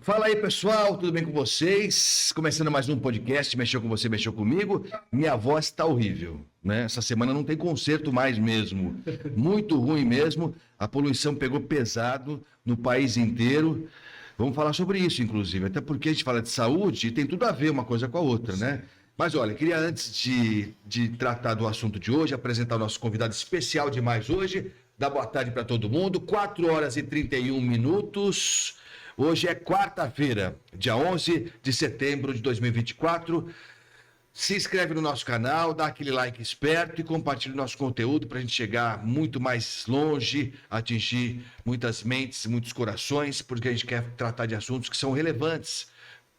Fala aí, pessoal, tudo bem com vocês? Começando mais um podcast, mexeu com você, mexeu comigo. Minha voz está horrível, né? Essa semana não tem conserto mais mesmo. Muito ruim mesmo. A poluição pegou pesado no país inteiro. Vamos falar sobre isso, inclusive, até porque a gente fala de saúde e tem tudo a ver uma coisa com a outra, né? Mas olha, queria antes de tratar do assunto de hoje, apresentar o nosso convidado especial demais hoje. Dar boa tarde para todo mundo. 4 horas e 31 minutos. Hoje é quarta-feira, dia 11 de setembro de 2024. Se inscreve no nosso canal, dá aquele like esperto e compartilha o nosso conteúdo para a gente chegar muito mais longe, atingir muitas mentes, muitos corações, porque a gente quer tratar de assuntos que são relevantes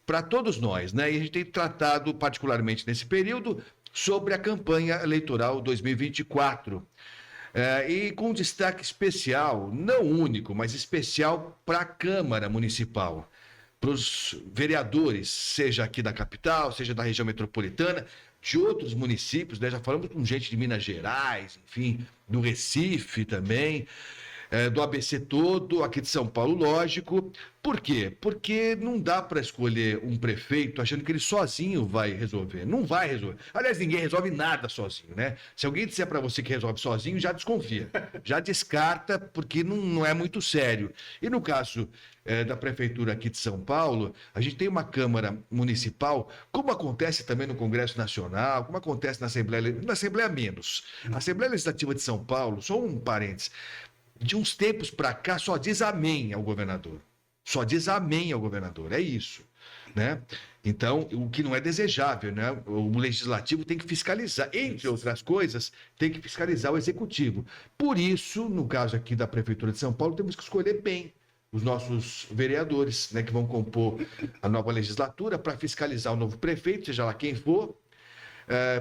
para todos nós, né? E a gente tem tratado, particularmente nesse período, sobre a campanha eleitoral 2024. E com destaque especial, não único, mas especial para a Câmara Municipal, para os vereadores, seja aqui da capital, seja da região metropolitana, de outros municípios, né? Já falamos com gente de Minas Gerais, enfim, do Recife também, do ABC todo, aqui de São Paulo, lógico. Por quê? Porque não dá para escolher um prefeito achando que ele sozinho vai resolver. Não vai resolver. Aliás, ninguém resolve nada sozinho, né? Se alguém disser para você que resolve sozinho, já desconfia. Já descarta, porque não é muito sério. E no caso da prefeitura aqui de São Paulo, a gente tem uma Câmara Municipal, como acontece também no Congresso Nacional, como acontece na Assembleia menos. A Assembleia Legislativa de São Paulo, só um parênteses, de uns tempos para cá, só diz amém ao governador. Só diz amém ao governador, é isso, né? Então, o que não é desejável, né? O legislativo tem que fiscalizar, entre outras coisas, tem que fiscalizar o executivo. Por isso, no caso aqui da Prefeitura de São Paulo, temos que escolher bem os nossos vereadores, né, que vão compor a nova legislatura para fiscalizar o novo prefeito, seja lá quem for,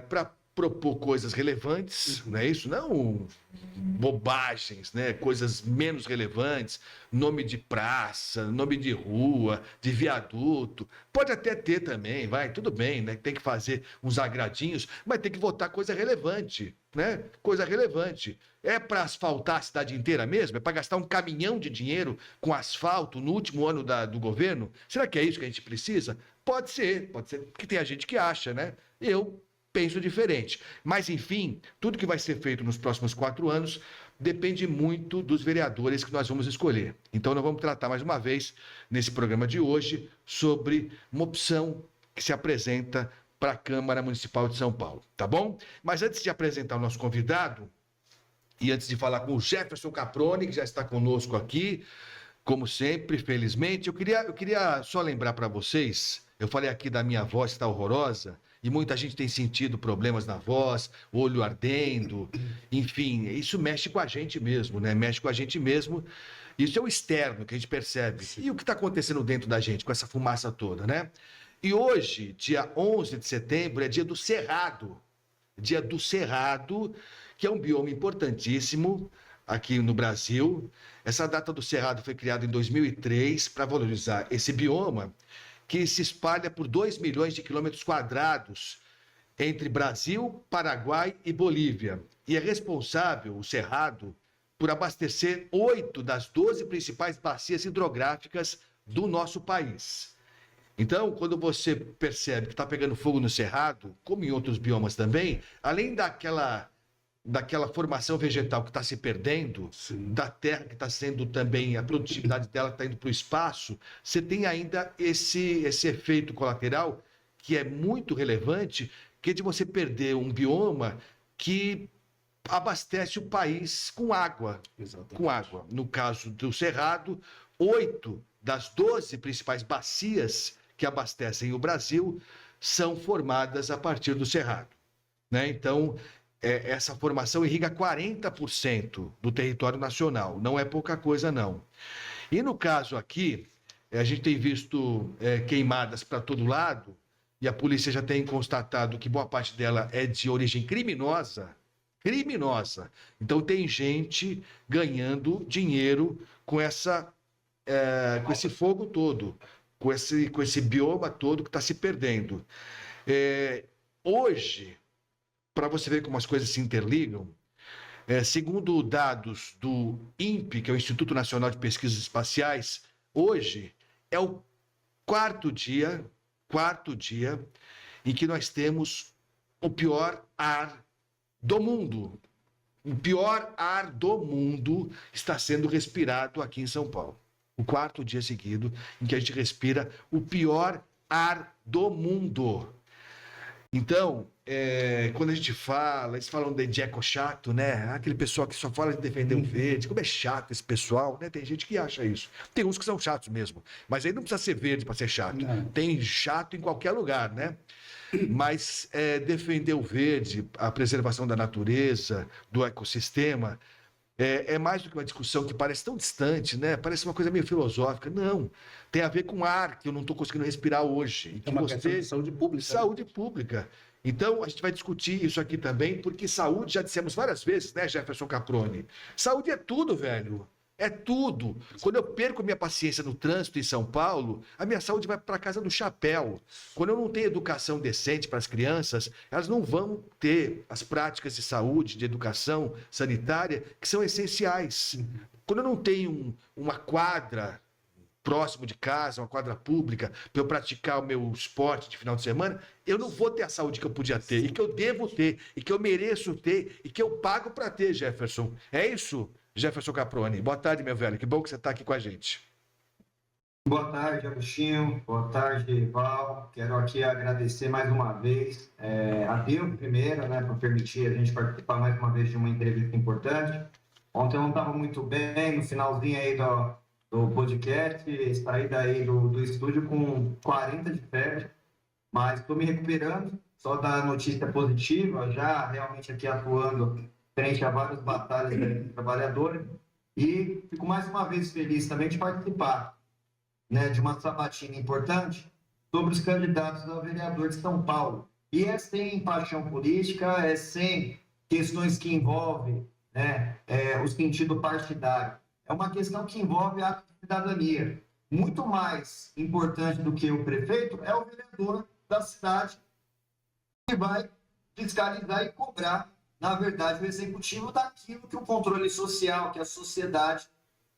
para propor coisas relevantes, não é isso? Não bobagens, né? Coisas menos relevantes, nome de praça, nome de rua, de viaduto. Pode até ter também, vai, tudo bem, né? Tem que fazer uns agradinhos, mas tem que votar coisa relevante, né? Coisa relevante. É para asfaltar a cidade inteira mesmo? É para gastar um caminhão de dinheiro com asfalto no último ano do governo? Será que é isso que a gente precisa? Pode ser, que tem a gente que acha, né? Eu penso diferente. Mas, enfim, tudo que vai ser feito nos próximos 4 anos depende muito dos vereadores que nós vamos escolher. Então, nós vamos tratar mais uma vez, nesse programa de hoje, sobre uma opção que se apresenta para a Câmara Municipal de São Paulo, tá bom? Mas antes de apresentar o nosso convidado, e antes de falar com o Jefferson Caproni, que já está conosco aqui, como sempre, felizmente, eu queria só lembrar para vocês, eu falei aqui da minha voz que está horrorosa, e muita gente tem sentido problemas na voz, olho ardendo, enfim, isso mexe com a gente mesmo, né? Mexe com a gente mesmo. Isso é o externo que a gente percebe. E o que está acontecendo dentro da gente com essa fumaça toda, né? E hoje, dia 11 de setembro, é dia do Cerrado. Dia do Cerrado, que é um bioma importantíssimo aqui no Brasil. Essa data do Cerrado foi criada em 2003 para valorizar esse bioma, que se espalha por 2 milhões de quilômetros quadrados entre Brasil, Paraguai e Bolívia. E é responsável, o Cerrado, por abastecer 8 das 12 principais bacias hidrográficas do nosso país. Então, quando você percebe que está pegando fogo no Cerrado, como em outros biomas também, além daquela formação vegetal que está se perdendo, sim, da terra que está sendo também, a produtividade dela está indo para o espaço, você tem ainda esse efeito colateral que é muito relevante, que é de você perder um bioma que abastece o país com água. Exatamente. Com água. No caso do Cerrado, 8 das 12 principais bacias que abastecem o Brasil são formadas a partir do Cerrado, né? Então, essa formação irriga 40% do território nacional. Não é pouca coisa, não. E no caso aqui, a gente tem visto queimadas para todo lado, e a polícia já tem constatado que boa parte dela é de origem criminosa. Criminosa. Então tem gente ganhando dinheiro com esse fogo todo, com esse bioma todo que está se perdendo. Hoje, para você ver como as coisas se interligam, segundo dados do INPE, que é o Instituto Nacional de Pesquisas Espaciais, hoje é o quarto dia em que nós temos o pior ar do mundo. O pior ar do mundo está sendo respirado aqui em São Paulo. O quarto dia seguido em que a gente respira o pior ar do mundo. Então, quando a gente fala, eles falam de eco chato, né? Aquele pessoal que só fala de defender o verde. Como é chato esse pessoal, né? Tem gente que acha isso. Tem uns que são chatos mesmo. Mas aí não precisa ser verde para ser chato. Não. Tem chato em qualquer lugar, né? Mas defender o verde, a preservação da natureza, do ecossistema, é mais do que uma discussão que parece tão distante, né? Parece uma coisa meio filosófica. Não, tem a ver com ar que eu não estou conseguindo respirar hoje. É uma questão de saúde pública. Saúde pública. Então, a gente vai discutir isso aqui também, porque saúde, já dissemos várias vezes, né, Jefferson Caproni? Saúde é tudo, velho. É tudo. Quando eu perco minha paciência no trânsito em São Paulo, a minha saúde vai para casa do chapéu. Quando eu não tenho educação decente para as crianças, elas não vão ter as práticas de saúde, de educação sanitária, que são essenciais. Quando eu não tenho uma quadra próximo de casa, uma quadra pública, para eu praticar o meu esporte de final de semana, eu não vou ter a saúde que eu podia ter, e que eu devo ter, e que eu mereço ter, e que eu pago para ter, Jefferson. É isso, Jefferson Caproni. Boa tarde, meu velho. Que bom que você está aqui com a gente. Boa tarde, Agostinho. Boa tarde, Val. Quero aqui agradecer mais uma vez a Deus primeiro, né, por permitir a gente participar mais uma vez de uma entrevista importante. Ontem eu não estava muito bem, no finalzinho aí do podcast, saí daí do estúdio com 40 de febre, mas estou me recuperando, só da notícia positiva, já realmente aqui atuando frente a várias batalhas de trabalhadores, e fico mais uma vez feliz também de participar, né, de uma sabatina importante sobre os candidatos a vereador de São Paulo. E é sem paixão política, é sem questões que envolvem, né, o sentido partidário. É uma questão que envolve a cidadania. Muito mais importante do que o prefeito é o vereador da cidade que vai fiscalizar e cobrar, na verdade, o executivo daquilo que o controle social, que a sociedade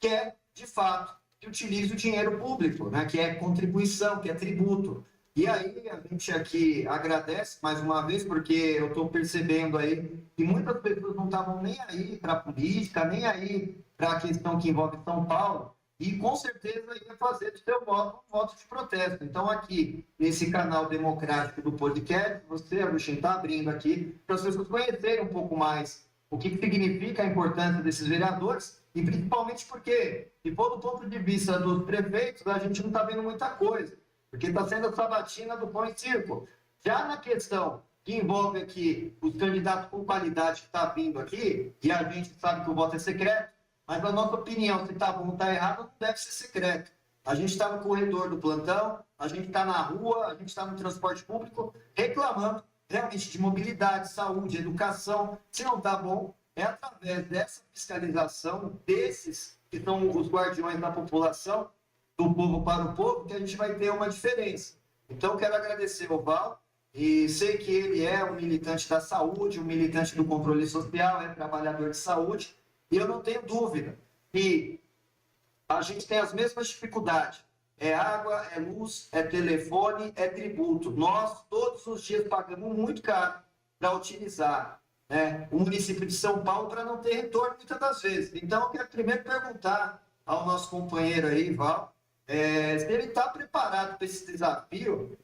quer, de fato, que utilize o dinheiro público, né? Que é contribuição, que é tributo. E aí a gente aqui agradece mais uma vez, porque eu estou percebendo aí que muitas pessoas não estavam nem aí para a política, nem aí para a questão que envolve São Paulo, e com certeza ia fazer do seu voto um voto de protesto. Então aqui, nesse canal democrático do podcast, você, Agostinho, está abrindo aqui para as pessoas conhecerem um pouco mais o que significa a importância desses vereadores, e principalmente porque, se for do ponto de vista dos prefeitos, a gente não está vendo muita coisa, porque está sendo a sabatina do pão e circo. Já na questão que envolve aqui os candidatos com qualidade que está vindo aqui, e a gente sabe que o voto é secreto, mas a nossa opinião, se está bom ou está errado, não deve ser secreto. A gente está no corredor do plantão, a gente está na rua, a gente está no transporte público, reclamando realmente de mobilidade, saúde, educação. Se não está bom, é através dessa fiscalização desses que são os guardiões da população, do povo para o povo, que a gente vai ter uma diferença. Então, quero agradecer ao Val, e sei que ele é um militante da saúde, um militante do controle social, é trabalhador de saúde, e eu não tenho dúvida que a gente tem as mesmas dificuldades. É água, é luz, é telefone, é tributo. Nós, todos os dias, pagamos muito caro para utilizar, né, o município de São Paulo para não ter retorno muitas das vezes. Então, eu quero primeiro perguntar ao nosso companheiro aí, Val, se ele está preparado para esse desafio,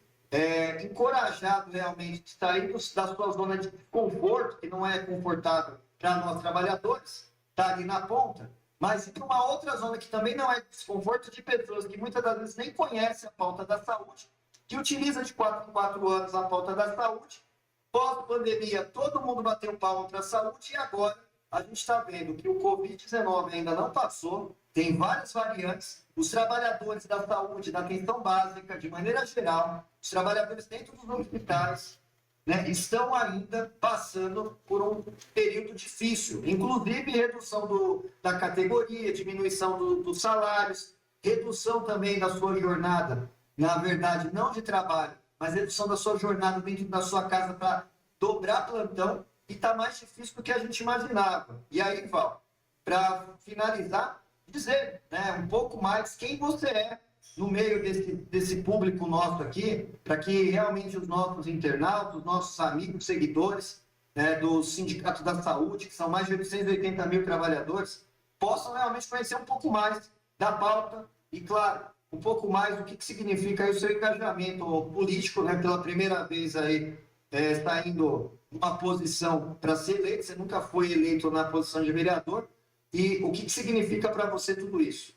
encorajado realmente de sair da sua zona de conforto, que não é confortável para nós trabalhadores, está ali na ponta, mas ir para uma outra zona que também não é desconforto, de pessoas que muitas das vezes nem conhecem a pauta da saúde, que utiliza de 4 em 4 anos a pauta da saúde. Pós-pandemia, todo mundo bateu palma para a saúde, e agora a gente está vendo que o Covid-19 ainda não passou, tem várias variantes. Os trabalhadores da saúde, da atenção básica, de maneira geral, os trabalhadores dentro dos hospitais, né, estão ainda passando por um período difícil, inclusive redução da categoria, diminuição dos salários, redução também da sua jornada, na verdade, não de trabalho, mas redução da sua jornada dentro da sua casa para dobrar plantão, e está mais difícil do que a gente imaginava. E aí, Val, para finalizar, dizer, né, um pouco mais quem você é, no meio desse público nosso aqui, para que realmente os nossos internautas, os nossos amigos, seguidores, né, do Sindicato da Saúde, que são mais de 880 mil trabalhadores, possam realmente conhecer um pouco mais da pauta e, claro, um pouco mais do que significa aí o seu engajamento político, né, pela primeira vez aí, está indo numa posição para ser eleito, você nunca foi eleito na posição de vereador, e o que significa para você tudo isso?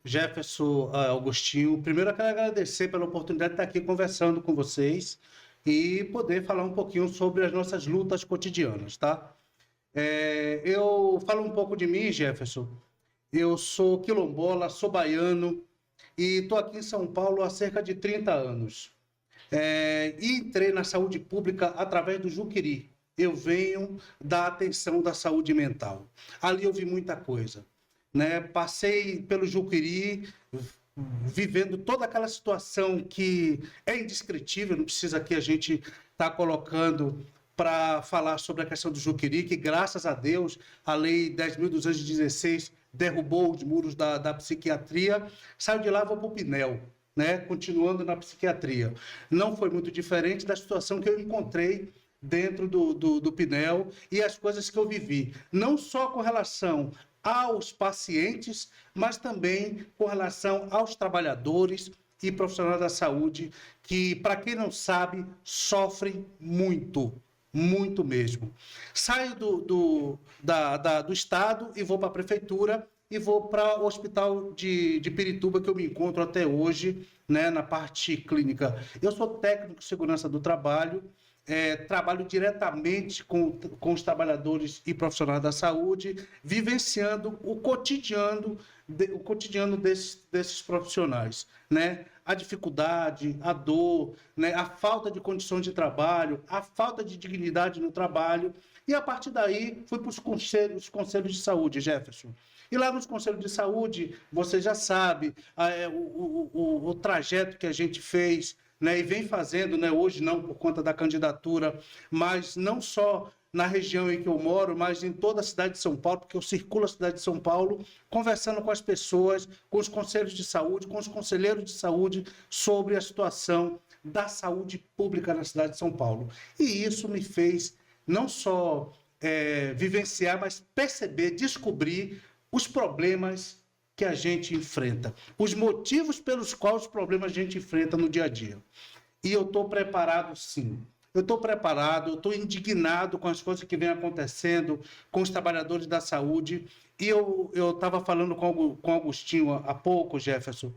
Jefferson, Augustinho, primeiro eu quero agradecer pela oportunidade de estar aqui conversando com vocês e poder falar um pouquinho sobre as nossas lutas cotidianas, tá? Eu falo um pouco de mim, Jefferson. Eu sou quilombola, sou baiano e estou aqui em São Paulo há cerca de 30 anos. E entrei na saúde pública através do Juqueri. Eu venho da atenção da saúde mental. Ali eu vi muita coisa, né? Passei pelo Juqueri, vivendo toda aquela situação que é indescritível, não precisa aqui a gente estar colocando para falar sobre a questão do Juqueri, que graças a Deus a Lei 10.216 derrubou os muros da psiquiatria. Saio de lá, vou para o Pinel, né? Continuando na psiquiatria. Não foi muito diferente da situação que eu encontrei dentro do Pinel e as coisas que eu vivi, não só com relação aos pacientes, mas também com relação aos trabalhadores e profissionais da saúde, que, para quem não sabe, sofrem muito, muito mesmo. Saio do estado e vou para a prefeitura e vou para o hospital de Pirituba, que eu me encontro até hoje, né, na parte clínica. Eu sou técnico de segurança do trabalho, trabalho diretamente com os trabalhadores e profissionais da saúde, vivenciando o cotidiano desses profissionais, né? A dificuldade, a dor, né? A falta de condições de trabalho, a falta de dignidade no trabalho. E a partir daí fui para os conselhos de saúde, Jefferson. E lá nos conselhos de saúde, você já sabe o trajeto que a gente fez, né, e vem fazendo, né, hoje não por conta da candidatura, mas não só na região em que eu moro, mas em toda a cidade de São Paulo, porque eu circulo a cidade de São Paulo, conversando com as pessoas, com os conselhos de saúde, com os conselheiros de saúde, sobre a situação da saúde pública na cidade de São Paulo. E isso me fez não só vivenciar, mas perceber, descobrir os problemas que a gente enfrenta, os motivos pelos quais os problemas a gente enfrenta no dia a dia. E eu estou preparado, sim. Eu estou preparado, eu estou indignado com as coisas que vêm acontecendo com os trabalhadores da saúde. E eu estava falando com o Augustinho há pouco, Jefferson,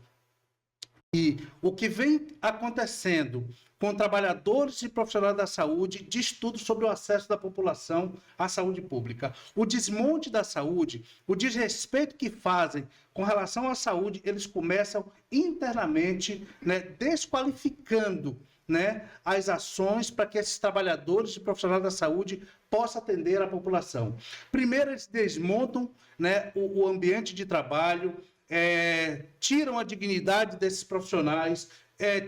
e o que vem acontecendo com trabalhadores e profissionais da saúde, diz tudo sobre o acesso da população à saúde pública. O desmonte da saúde, o desrespeito que fazem com relação à saúde, eles começam internamente, né, desqualificando, né, as ações para que esses trabalhadores e profissionais da saúde possam atender a população. Primeiro, eles desmontam, né, o ambiente de trabalho, tiram a dignidade desses profissionais,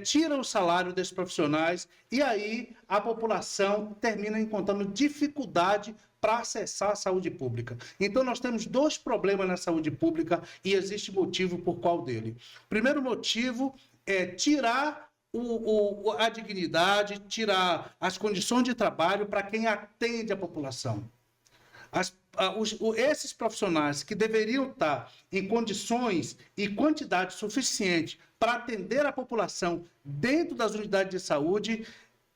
tiram o salário desses profissionais, e aí a população termina encontrando dificuldade para acessar a saúde pública. Então, nós temos dois problemas na saúde pública e existe motivo por qual dele. O primeiro motivo é tirar a dignidade, tirar as condições de trabalho para quem atende a população. Esses profissionais que deveriam estar em condições e quantidade suficiente para atender a população dentro das unidades de saúde,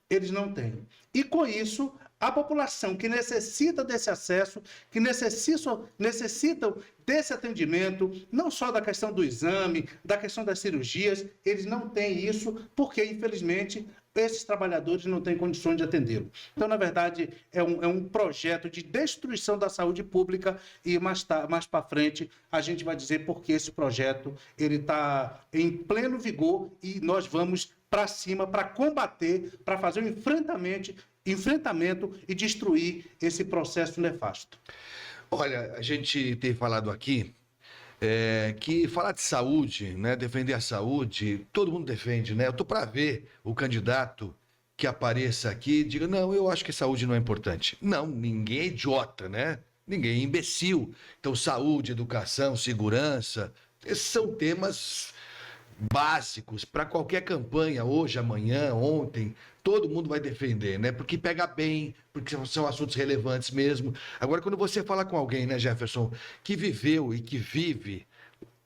eles não têm. E com isso, a população que necessita desse acesso, que necessitam desse atendimento, não só da questão do exame, da questão das cirurgias, eles não têm isso porque, infelizmente, esses trabalhadores não têm condições de atendê-lo. Então, na verdade, é um projeto de destruição da saúde pública e mais para frente a gente vai dizer porque esse projeto está em pleno vigor e nós vamos para cima para combater, para fazer um enfrentamento e destruir esse processo nefasto. Olha, a gente tem falado aqui que falar de saúde, né, defender a saúde, todo mundo defende, né? Eu tô para ver o candidato que apareça aqui e diga, não, eu acho que saúde não é importante. Não, ninguém é idiota, né? Ninguém é imbecil. Então, saúde, educação, segurança, Esses são temas básicos para qualquer campanha, hoje, amanhã, ontem, todo mundo vai defender, né? Porque pega bem, porque são assuntos relevantes mesmo. Agora, quando você fala com alguém, né, Jefferson, que viveu e que vive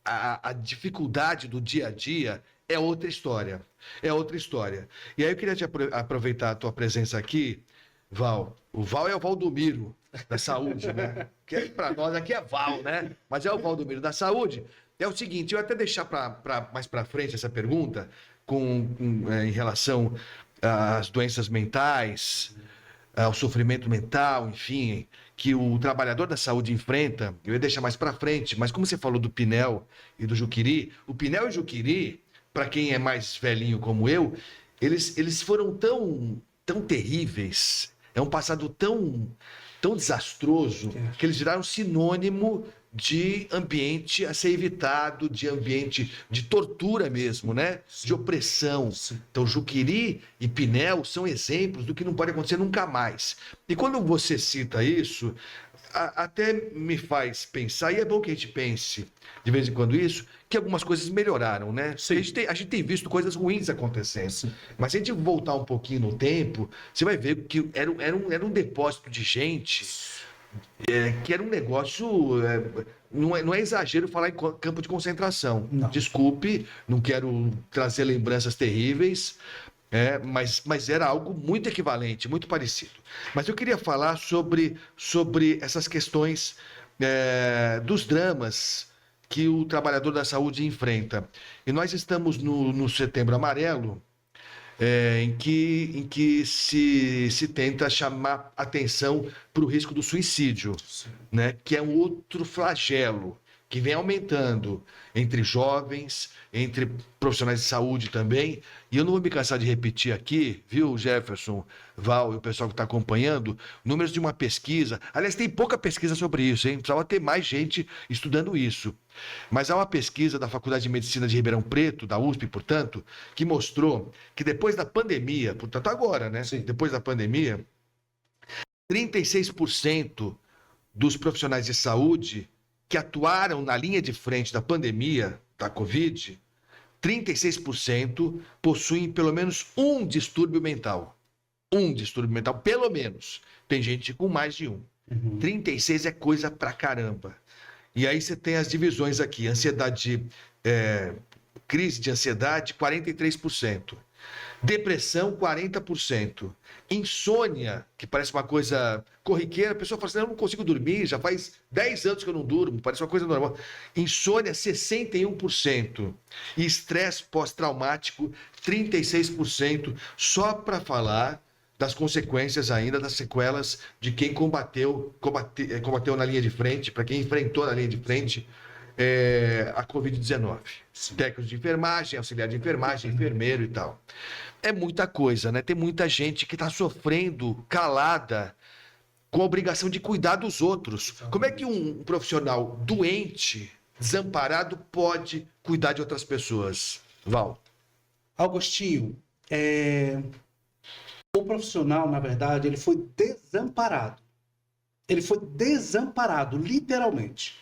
a dificuldade do dia a dia, é outra história. É outra história. E aí eu queria aproveitar a tua presença aqui, Val. O Val é o Valdomiro da saúde, né? Que para nós aqui é Val, né? Mas é o Valdomiro da saúde. É o seguinte, eu ia até deixar mais para frente essa pergunta em relação às doenças mentais, ao sofrimento mental, enfim, que o trabalhador da saúde enfrenta. Eu ia deixar mais para frente, mas como você falou do Pinel e do Juqueri, o Pinel e o Juqueri, para quem é mais velhinho como eu, eles foram tão terríveis, é um passado tão desastroso, que eles viraram sinônimo de ambiente a ser evitado, de ambiente de tortura mesmo, né? Sim. De opressão. Sim. Então, Juqueri e Pinel são exemplos do que não pode acontecer nunca mais. E quando você cita isso, até me faz pensar, e é bom que a gente pense de vez em quando isso, que algumas coisas melhoraram, né? A gente tem visto coisas ruins acontecendo. Sim. Mas se a gente voltar um pouquinho no tempo, você vai ver que era um depósito de gente... que era um negócio, não é exagero falar em campo de concentração. Não. Desculpe, não quero trazer lembranças terríveis, mas era algo muito equivalente, muito parecido. Mas eu queria falar sobre essas questões dos dramas que o trabalhador da saúde enfrenta. E nós estamos no Setembro Amarelo, em que se tenta chamar atenção para o risco do suicídio, né? Que é um outro flagelo que vem aumentando entre jovens, entre profissionais de saúde também. E eu não vou me cansar de repetir aqui, viu, Jefferson, Val e o pessoal que está acompanhando, números de uma pesquisa. Aliás, tem pouca pesquisa sobre isso, hein? Precisava ter mais gente estudando isso. Mas há uma pesquisa da Faculdade de Medicina de Ribeirão Preto, da USP, portanto, que mostrou que depois da pandemia, portanto agora, né? Sim. Depois da pandemia, 36% dos profissionais de saúde que atuaram na linha de frente da pandemia da Covid, 36% possuem pelo menos um distúrbio mental. Um distúrbio mental, pelo menos. Tem gente com mais de um. 36 é coisa pra caramba. E aí você tem as divisões aqui. Ansiedade, crise de ansiedade, 43%. Depressão, 40%. Insônia, que parece uma coisa corriqueira, a pessoa fala assim, eu não consigo dormir, já faz 10 anos que eu não durmo, parece uma coisa normal. Insônia, 61%. E estresse pós-traumático, 36%, só para falar das consequências ainda, das sequelas de quem combateu na linha de frente, para quem enfrentou na linha de frente a Covid-19. Técnicos de enfermagem, auxiliar de enfermagem, enfermeiro e tal. É muita coisa, né? Tem muita gente que está sofrendo calada com a obrigação de cuidar dos outros. Como é que um profissional doente, desamparado, pode cuidar de outras pessoas? Val. Augustinho, o profissional, na verdade, ele foi desamparado. Ele foi desamparado, literalmente.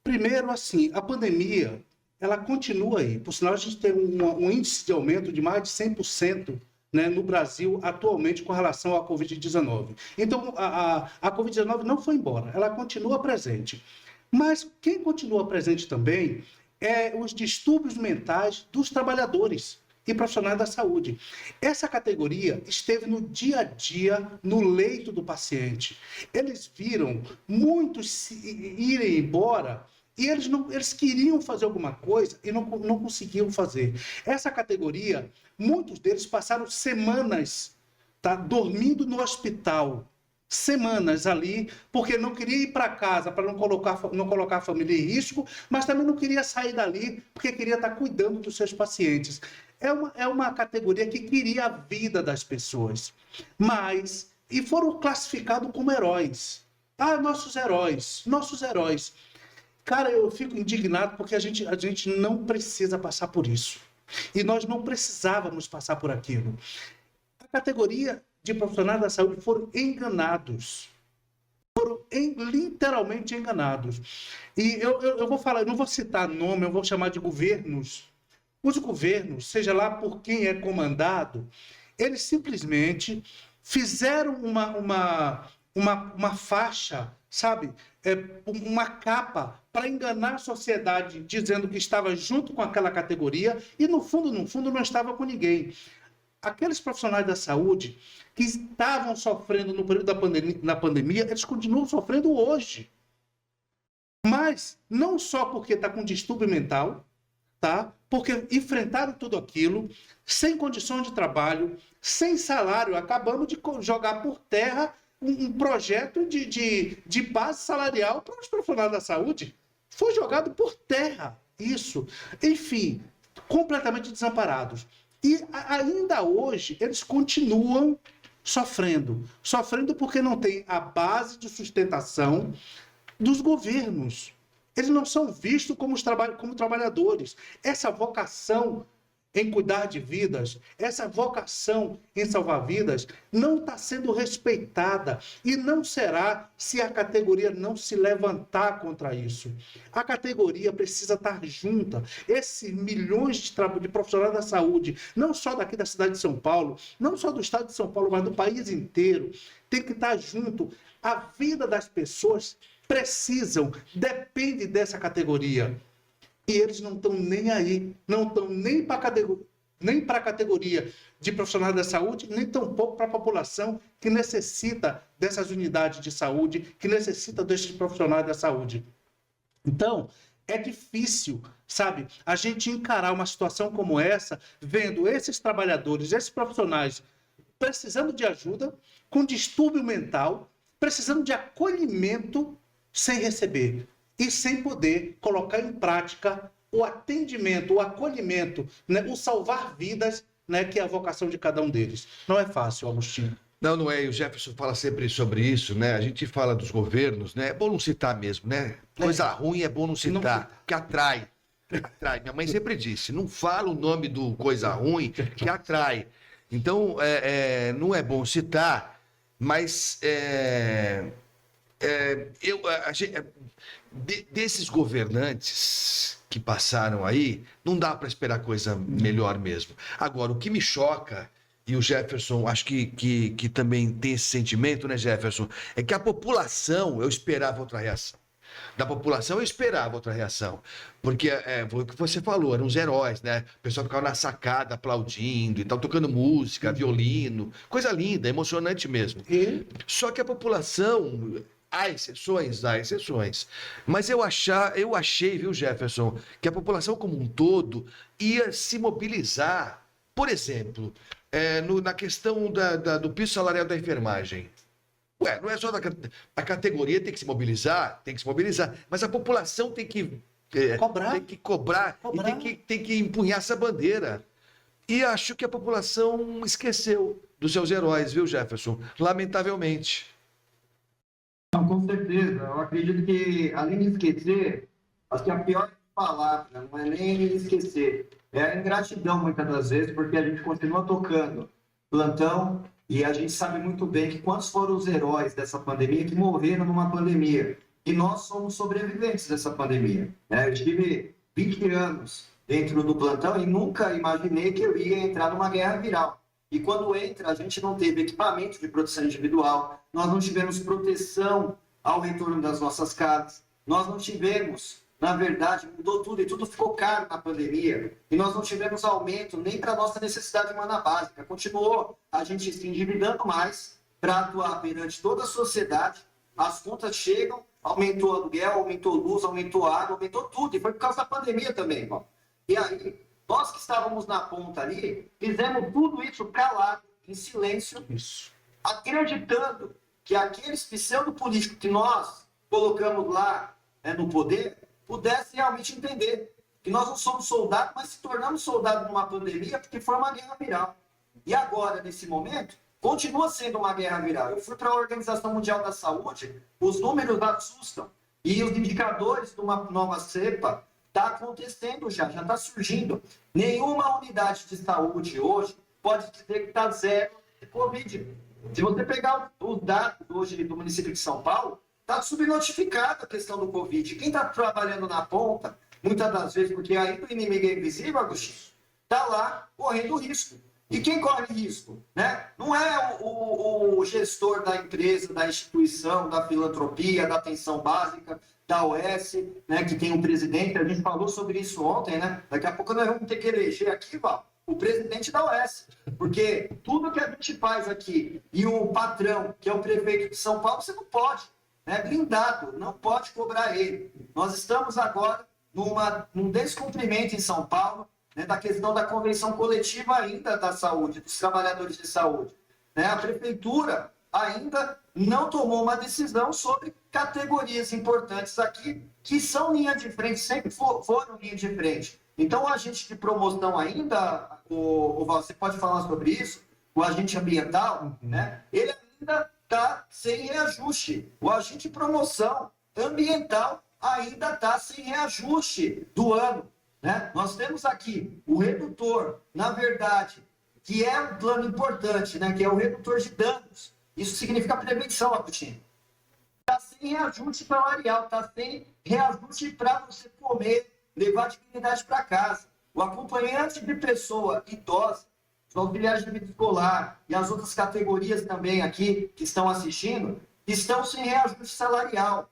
Primeiro, assim, a pandemia, ela continua aí. Por sinal, a gente tem um índice de aumento de mais de 100%, né, no Brasil, atualmente, com relação à Covid-19. Então, a Covid-19 não foi embora, ela continua presente. Mas quem continua presente também os distúrbios mentais dos trabalhadores e profissionais da saúde. Essa categoria esteve no dia a dia, no leito do paciente. Eles viram muitos irem embora e eles queriam fazer alguma coisa e não conseguiam fazer. Essa categoria, muitos deles passaram semanas, dormindo no hospital. Semanas ali, porque não queria ir para casa para não colocar a família em risco, mas também não queria sair dali porque queria estar cuidando dos seus pacientes. É uma categoria que queria a vida das pessoas, e foram classificados como heróis. Nossos heróis. Cara, eu fico indignado porque a gente não precisa passar por isso. E nós não precisávamos passar por aquilo. A categoria de profissionais da saúde foram enganados. literalmente enganados. E eu vou falar, eu não vou citar nome, eu vou chamar de governos. Os governos, seja lá por quem é comandado, eles simplesmente fizeram uma faixa, sabe? Uma capa para enganar a sociedade, dizendo que estava junto com aquela categoria e, no fundo, não estava com ninguém. Aqueles profissionais da saúde que estavam sofrendo no período da pandemia, eles continuam sofrendo hoje. Mas não só porque está com distúrbio mental, tá? Porque enfrentaram tudo aquilo, sem condições de trabalho, sem salário. Acabamos de jogar por terra um projeto de base salarial para os profissionais da saúde. Foi jogado por terra isso. Enfim, completamente desamparados. E ainda hoje eles continuam sofrendo porque não tem a base de sustentação dos governos. Eles não são vistos como trabalhadores. Essa vocação em cuidar de vidas, essa vocação em salvar vidas, não está sendo respeitada e não será se a categoria não se levantar contra isso. A categoria precisa estar junta. Esses milhões de profissionais da saúde, não só daqui da cidade de São Paulo, não só do estado de São Paulo, mas do país inteiro, tem que estar junto. A vida das pessoas depende dessa categoria. E eles não estão nem aí, não estão nem para a categoria de profissionais da saúde, nem tampouco para a população que necessita dessas unidades de saúde, que necessita desses profissionais da saúde. Então, é difícil, sabe, a gente encarar uma situação como essa, vendo esses trabalhadores, esses profissionais precisando de ajuda, com distúrbio mental, precisando de acolhimento sem receber. E sem poder colocar em prática o atendimento, o acolhimento, né? O salvar vidas, né? Que é a vocação de cada um deles. Não é fácil, Agostinho. Não é. E o Jefferson fala sempre sobre isso, né? A gente fala dos governos, né? É bom não citar mesmo, né? Coisa ruim é bom não citar, que atrai. Atrai. Minha mãe sempre disse, não fala o nome do coisa ruim, que atrai. Então, não é bom citar, mas... desses governantes que passaram aí, não dá para esperar coisa melhor mesmo. Agora, o que me choca, e o Jefferson, acho que também tem esse sentimento, né, Jefferson? É que a população, eu esperava outra reação. Da população, eu esperava outra reação. Porque foi o que você falou, eram os heróis, né? O pessoal ficava na sacada aplaudindo e tal, tocando música, violino, coisa linda, emocionante mesmo. Só que a população... Há exceções. Mas eu achei, viu, Jefferson, que a população como um todo ia se mobilizar. Por exemplo, na questão do piso salarial da enfermagem. Não é só a categoria tem que se mobilizar, mas a população tem que cobrar. E tem que empunhar essa bandeira. E acho que a população esqueceu dos seus heróis, viu, Jefferson? Lamentavelmente. Não, com certeza. Eu acredito que, além de esquecer, acho que a pior palavra não é nem esquecer, é a ingratidão, muitas das vezes, porque a gente continua tocando plantão e a gente sabe muito bem que quantos foram os heróis dessa pandemia que morreram numa pandemia. E nós somos sobreviventes dessa pandemia. Eu tive 20 anos dentro do plantão e nunca imaginei que eu ia entrar numa guerra viral. E quando entra, a gente não teve equipamento de proteção individual, nós não tivemos proteção ao retorno das nossas casas, nós não tivemos, na verdade, mudou tudo e tudo ficou caro na pandemia, e nós não tivemos aumento nem para a nossa necessidade humana básica. Continuou a gente se endividando mais para atuar perante toda a sociedade, as contas chegam, aumentou o aluguel, aumentou luz, aumentou água, aumentou tudo, e foi por causa da pandemia também, irmão. E aí... nós que estávamos na ponta ali, fizemos tudo isso calado, em silêncio, acreditando que aqueles pseudo-políticos que nós colocamos lá no poder, pudessem realmente entender que nós não somos soldados, mas se tornamos soldados numa pandemia porque foi uma guerra viral. E agora, nesse momento, continua sendo uma guerra viral. Eu fui para a Organização Mundial da Saúde, os números assustam, e os indicadores de uma nova cepa está acontecendo já está surgindo. Nenhuma unidade de saúde hoje pode dizer que está zero de Covid. Se você pegar os dados hoje do município de São Paulo, Está subnotificada a questão do Covid. Quem está trabalhando na ponta, muitas das vezes, porque aí o inimigo é invisível, Agostinho, está lá correndo risco. E quem corre risco? Né? Não é o gestor da empresa, da instituição, da filantropia, da atenção básica, da OS, né, que tem um presidente, a gente falou sobre isso ontem, né? Daqui a pouco nós vamos ter que eleger aqui, Val, o presidente da OS, porque tudo que a gente faz aqui, e o patrão, que é o prefeito de São Paulo, você não pode, né? Blindado, não pode cobrar ele. Nós estamos agora num descumprimento em São Paulo, né, da questão da convenção coletiva ainda da saúde, dos trabalhadores de saúde. Né? A prefeitura ainda não tomou uma decisão sobre categorias importantes aqui, que são linha de frente, sempre foram linha de frente. Então, o agente de promoção ainda, você pode falar sobre isso, o agente ambiental, né? Ele ainda está sem reajuste. O agente de promoção ambiental ainda está sem reajuste do ano. Né? Nós temos aqui o redutor, na verdade, que é um plano importante, né? Que é o redutor de danos. Isso significa prevenção, Agostinho. Está sem reajuste salarial, está sem reajuste para você comer, levar dignidade para casa. O acompanhante de pessoa idosa, os auxiliares de vida escolar e as outras categorias também aqui que estão assistindo, estão sem reajuste salarial.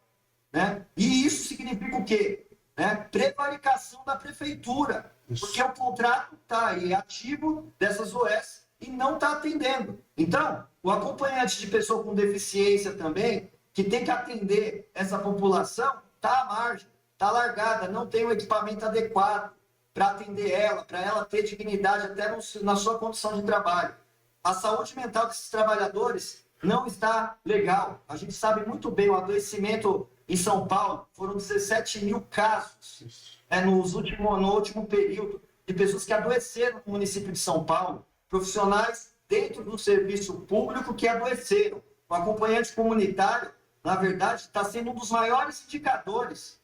Né? E isso significa o quê? Né? Prevaricação da prefeitura, porque o contrato está aí ativo dessas OS e não está atendendo. Então, o acompanhante de pessoa com deficiência também, que tem que atender essa população, está à margem, está largada, não tem o equipamento adequado para atender ela, para ela ter dignidade até na sua condição de trabalho. A saúde mental desses trabalhadores não está legal. A gente sabe muito bem o adoecimento em São Paulo, foram 17 mil casos no último período de pessoas que adoeceram no município de São Paulo, profissionais dentro do serviço público que adoeceram. O acompanhante comunitário, na verdade, está sendo um dos maiores indicadores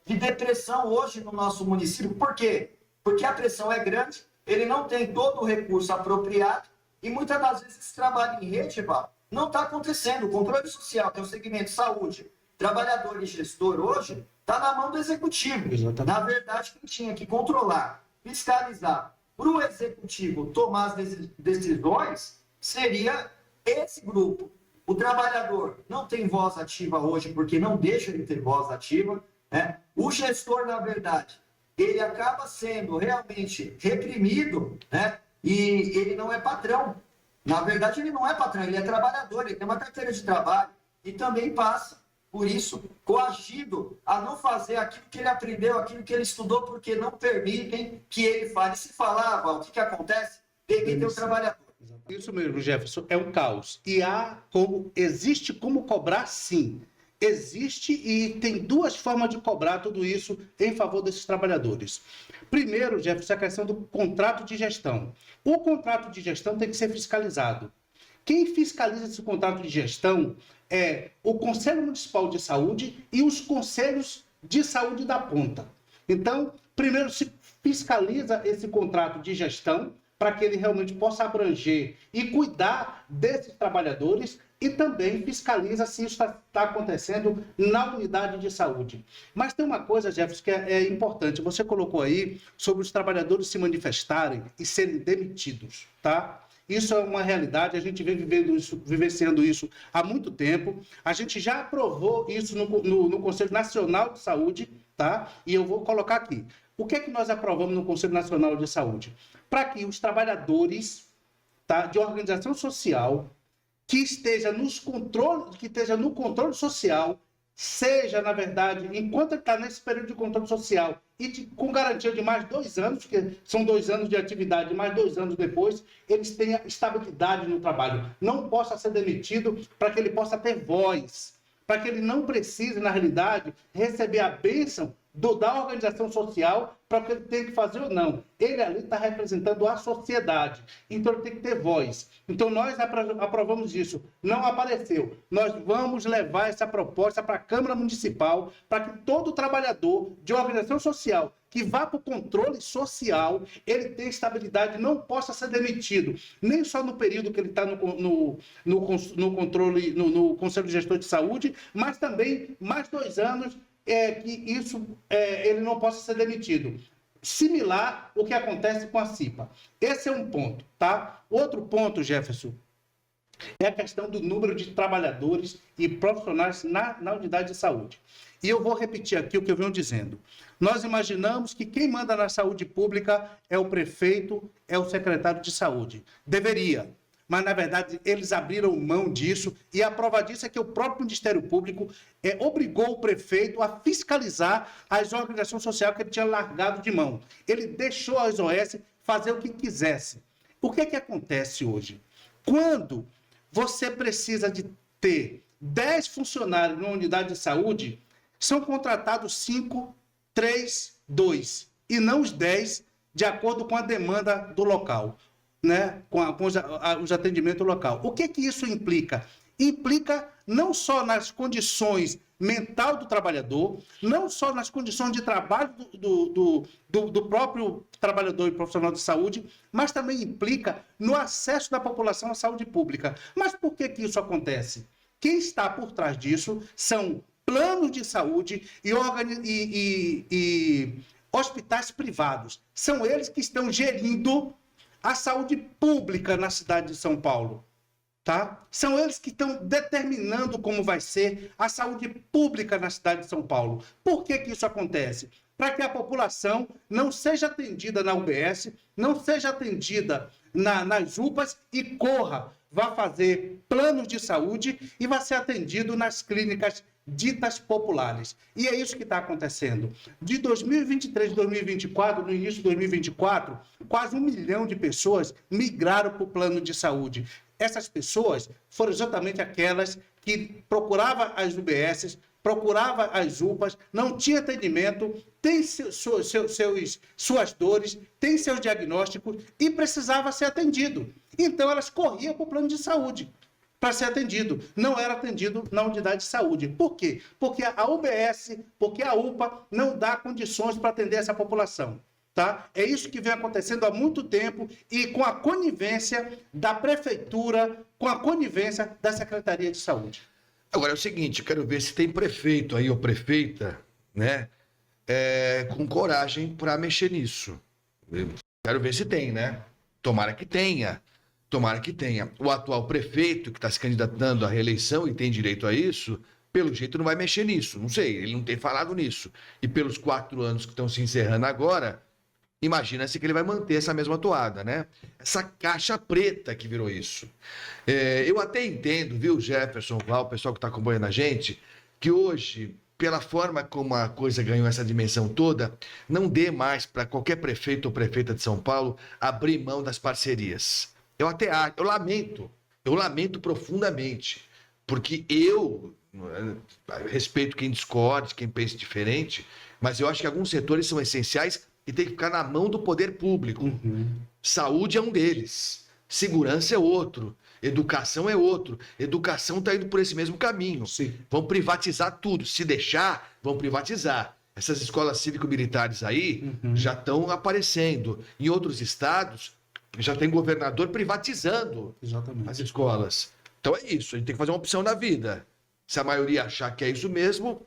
de depressão hoje no nosso município. Por quê? Porque a pressão é grande, ele não tem todo o recurso apropriado e muitas das vezes esse trabalho em rede, Val, não está acontecendo. O controle social, que é o segmento saúde, trabalhador e gestor hoje, está na mão do executivo. Exatamente. Na verdade, quem tinha que controlar, fiscalizar, para o executivo tomar as decisões, seria esse grupo. O trabalhador não tem voz ativa hoje, porque não deixa de ter voz ativa. Né? O gestor, na verdade, ele acaba sendo realmente reprimido, né? E ele não é patrão. Na verdade, ele não é patrão, ele é trabalhador, ele tem uma carteira de trabalho e também passa, por isso, coagido a não fazer aquilo que ele aprendeu, aquilo que ele estudou, porque não permitem que ele fale. Se falava, o que acontece? Demite o trabalhador. Isso mesmo, Jefferson, é um caos. E existe como cobrar, sim. Existe e tem duas formas de cobrar tudo isso em favor desses trabalhadores. Primeiro, Jefferson, a questão do contrato de gestão. O contrato de gestão tem que ser fiscalizado. Quem fiscaliza esse contrato de gestão é o Conselho Municipal de Saúde e os Conselhos de Saúde da ponta. Então, primeiro se fiscaliza esse contrato de gestão para que ele realmente possa abranger e cuidar desses trabalhadores e também fiscaliza se isso está acontecendo na unidade de saúde. Mas tem uma coisa, Jefferson, que é importante. Você colocou aí sobre os trabalhadores se manifestarem e serem demitidos, tá? Isso é uma realidade, a gente vem vivenciando isso há muito tempo. A gente já aprovou isso no Conselho Nacional de Saúde, tá? E eu vou colocar aqui. O que é que nós aprovamos no Conselho Nacional de Saúde? Para que os trabalhadores, tá, de organização social que esteja no controle social, seja, na verdade, enquanto ele está nesse período de controle social com garantia de mais 2 anos, porque são 2 anos de atividade, mais 2 anos depois, eles tenham estabilidade no trabalho. Não possa ser demitido para que ele possa ter voz, para que ele não precise, na realidade, receber a bênção da organização social para o que ele tem que fazer ou não. Ele ali está representando a sociedade, então ele tem que ter voz. Então nós aprovamos isso, não apareceu. Nós vamos levar essa proposta para a Câmara Municipal para que todo trabalhador de organização social que que vá para o controle social, ele tenha estabilidade, não possa ser demitido, nem só no período que ele está no controle, no Conselho Gestor de Saúde, mas também mais 2 anos que ele não possa ser demitido. Similar ao que acontece com a CIPA. Esse é um ponto, tá? Outro ponto, Jefferson, é a questão do número de trabalhadores e profissionais na unidade de saúde. E eu vou repetir aqui o que eu venho dizendo. Nós imaginamos que quem manda na saúde pública é o prefeito, é o secretário de saúde. Deveria. Mas, na verdade, eles abriram mão disso, e a prova disso é que o próprio Ministério Público obrigou o prefeito a fiscalizar as organizações sociais que ele tinha largado de mão. Ele deixou as OS fazer o que quisesse. O que é que acontece hoje? Quando você precisa de ter 10 funcionários numa unidade de saúde, são contratados 5, 3, 2, e não os 10, de acordo com a demanda do local, né? com os atendimentos local. O que isso implica? Implica não só nas condições mental do trabalhador, não só nas condições de trabalho do próprio trabalhador e profissional de saúde, mas também implica no acesso da população à saúde pública. Mas por que isso acontece? Quem está por trás disso são planos de saúde e hospitais privados. São eles que estão gerindo a saúde pública na cidade de São Paulo. Tá? São eles que estão determinando como vai ser a saúde pública na cidade de São Paulo. Por que isso acontece? Para que a população não seja atendida na UBS, não seja atendida nas UPAs e vá fazer planos de saúde e vá ser atendido nas clínicas ditas populares. E é isso que está acontecendo. De 2023 a 2024, no início de 2024, quase 1 milhão de pessoas migraram para o plano de saúde. Essas pessoas foram exatamente aquelas que procuravam as UBSs, procuravam as UPAs, não tinha atendimento, tem suas dores, tem seus diagnósticos e precisava ser atendido. Então elas corriam para o plano de saúde para ser atendido. Não era atendido na unidade de saúde. Por quê? Porque a UBS, porque a UPA não dá condições para atender essa população. Tá? É isso que vem acontecendo há muito tempo e com a conivência da prefeitura, com a conivência da Secretaria de Saúde. Agora é o seguinte, eu quero ver se tem prefeito aí ou prefeita, né, com coragem para mexer nisso. Eu quero ver se tem, né? Tomara que tenha. Tomara que tenha. O atual prefeito que está se candidatando à reeleição e tem direito a isso, pelo jeito não vai mexer nisso. Não sei, ele não tem falado nisso. E pelos 4 anos que estão se encerrando agora, imagina-se que ele vai manter essa mesma toada, né? Essa caixa preta que virou isso. Eu até entendo, viu, Jefferson, Val, o pessoal que está acompanhando a gente, que hoje, pela forma como a coisa ganhou essa dimensão toda, não dê mais para qualquer prefeito ou prefeita de São Paulo abrir mão das parcerias. Eu lamento profundamente, porque eu respeito quem discorde, quem pensa diferente, mas eu acho que alguns setores são essenciais e tem que ficar na mão do poder público. Uhum. Saúde é um deles, segurança é outro, educação é outro. Educação está indo por esse mesmo caminho. Sim. Vão privatizar tudo, se deixar, vão privatizar. Essas escolas cívico-militares aí já estão aparecendo. Em outros estados, já tem governador privatizando as escolas. Então é isso, a gente tem que fazer uma opção na vida. Se a maioria achar que é isso mesmo,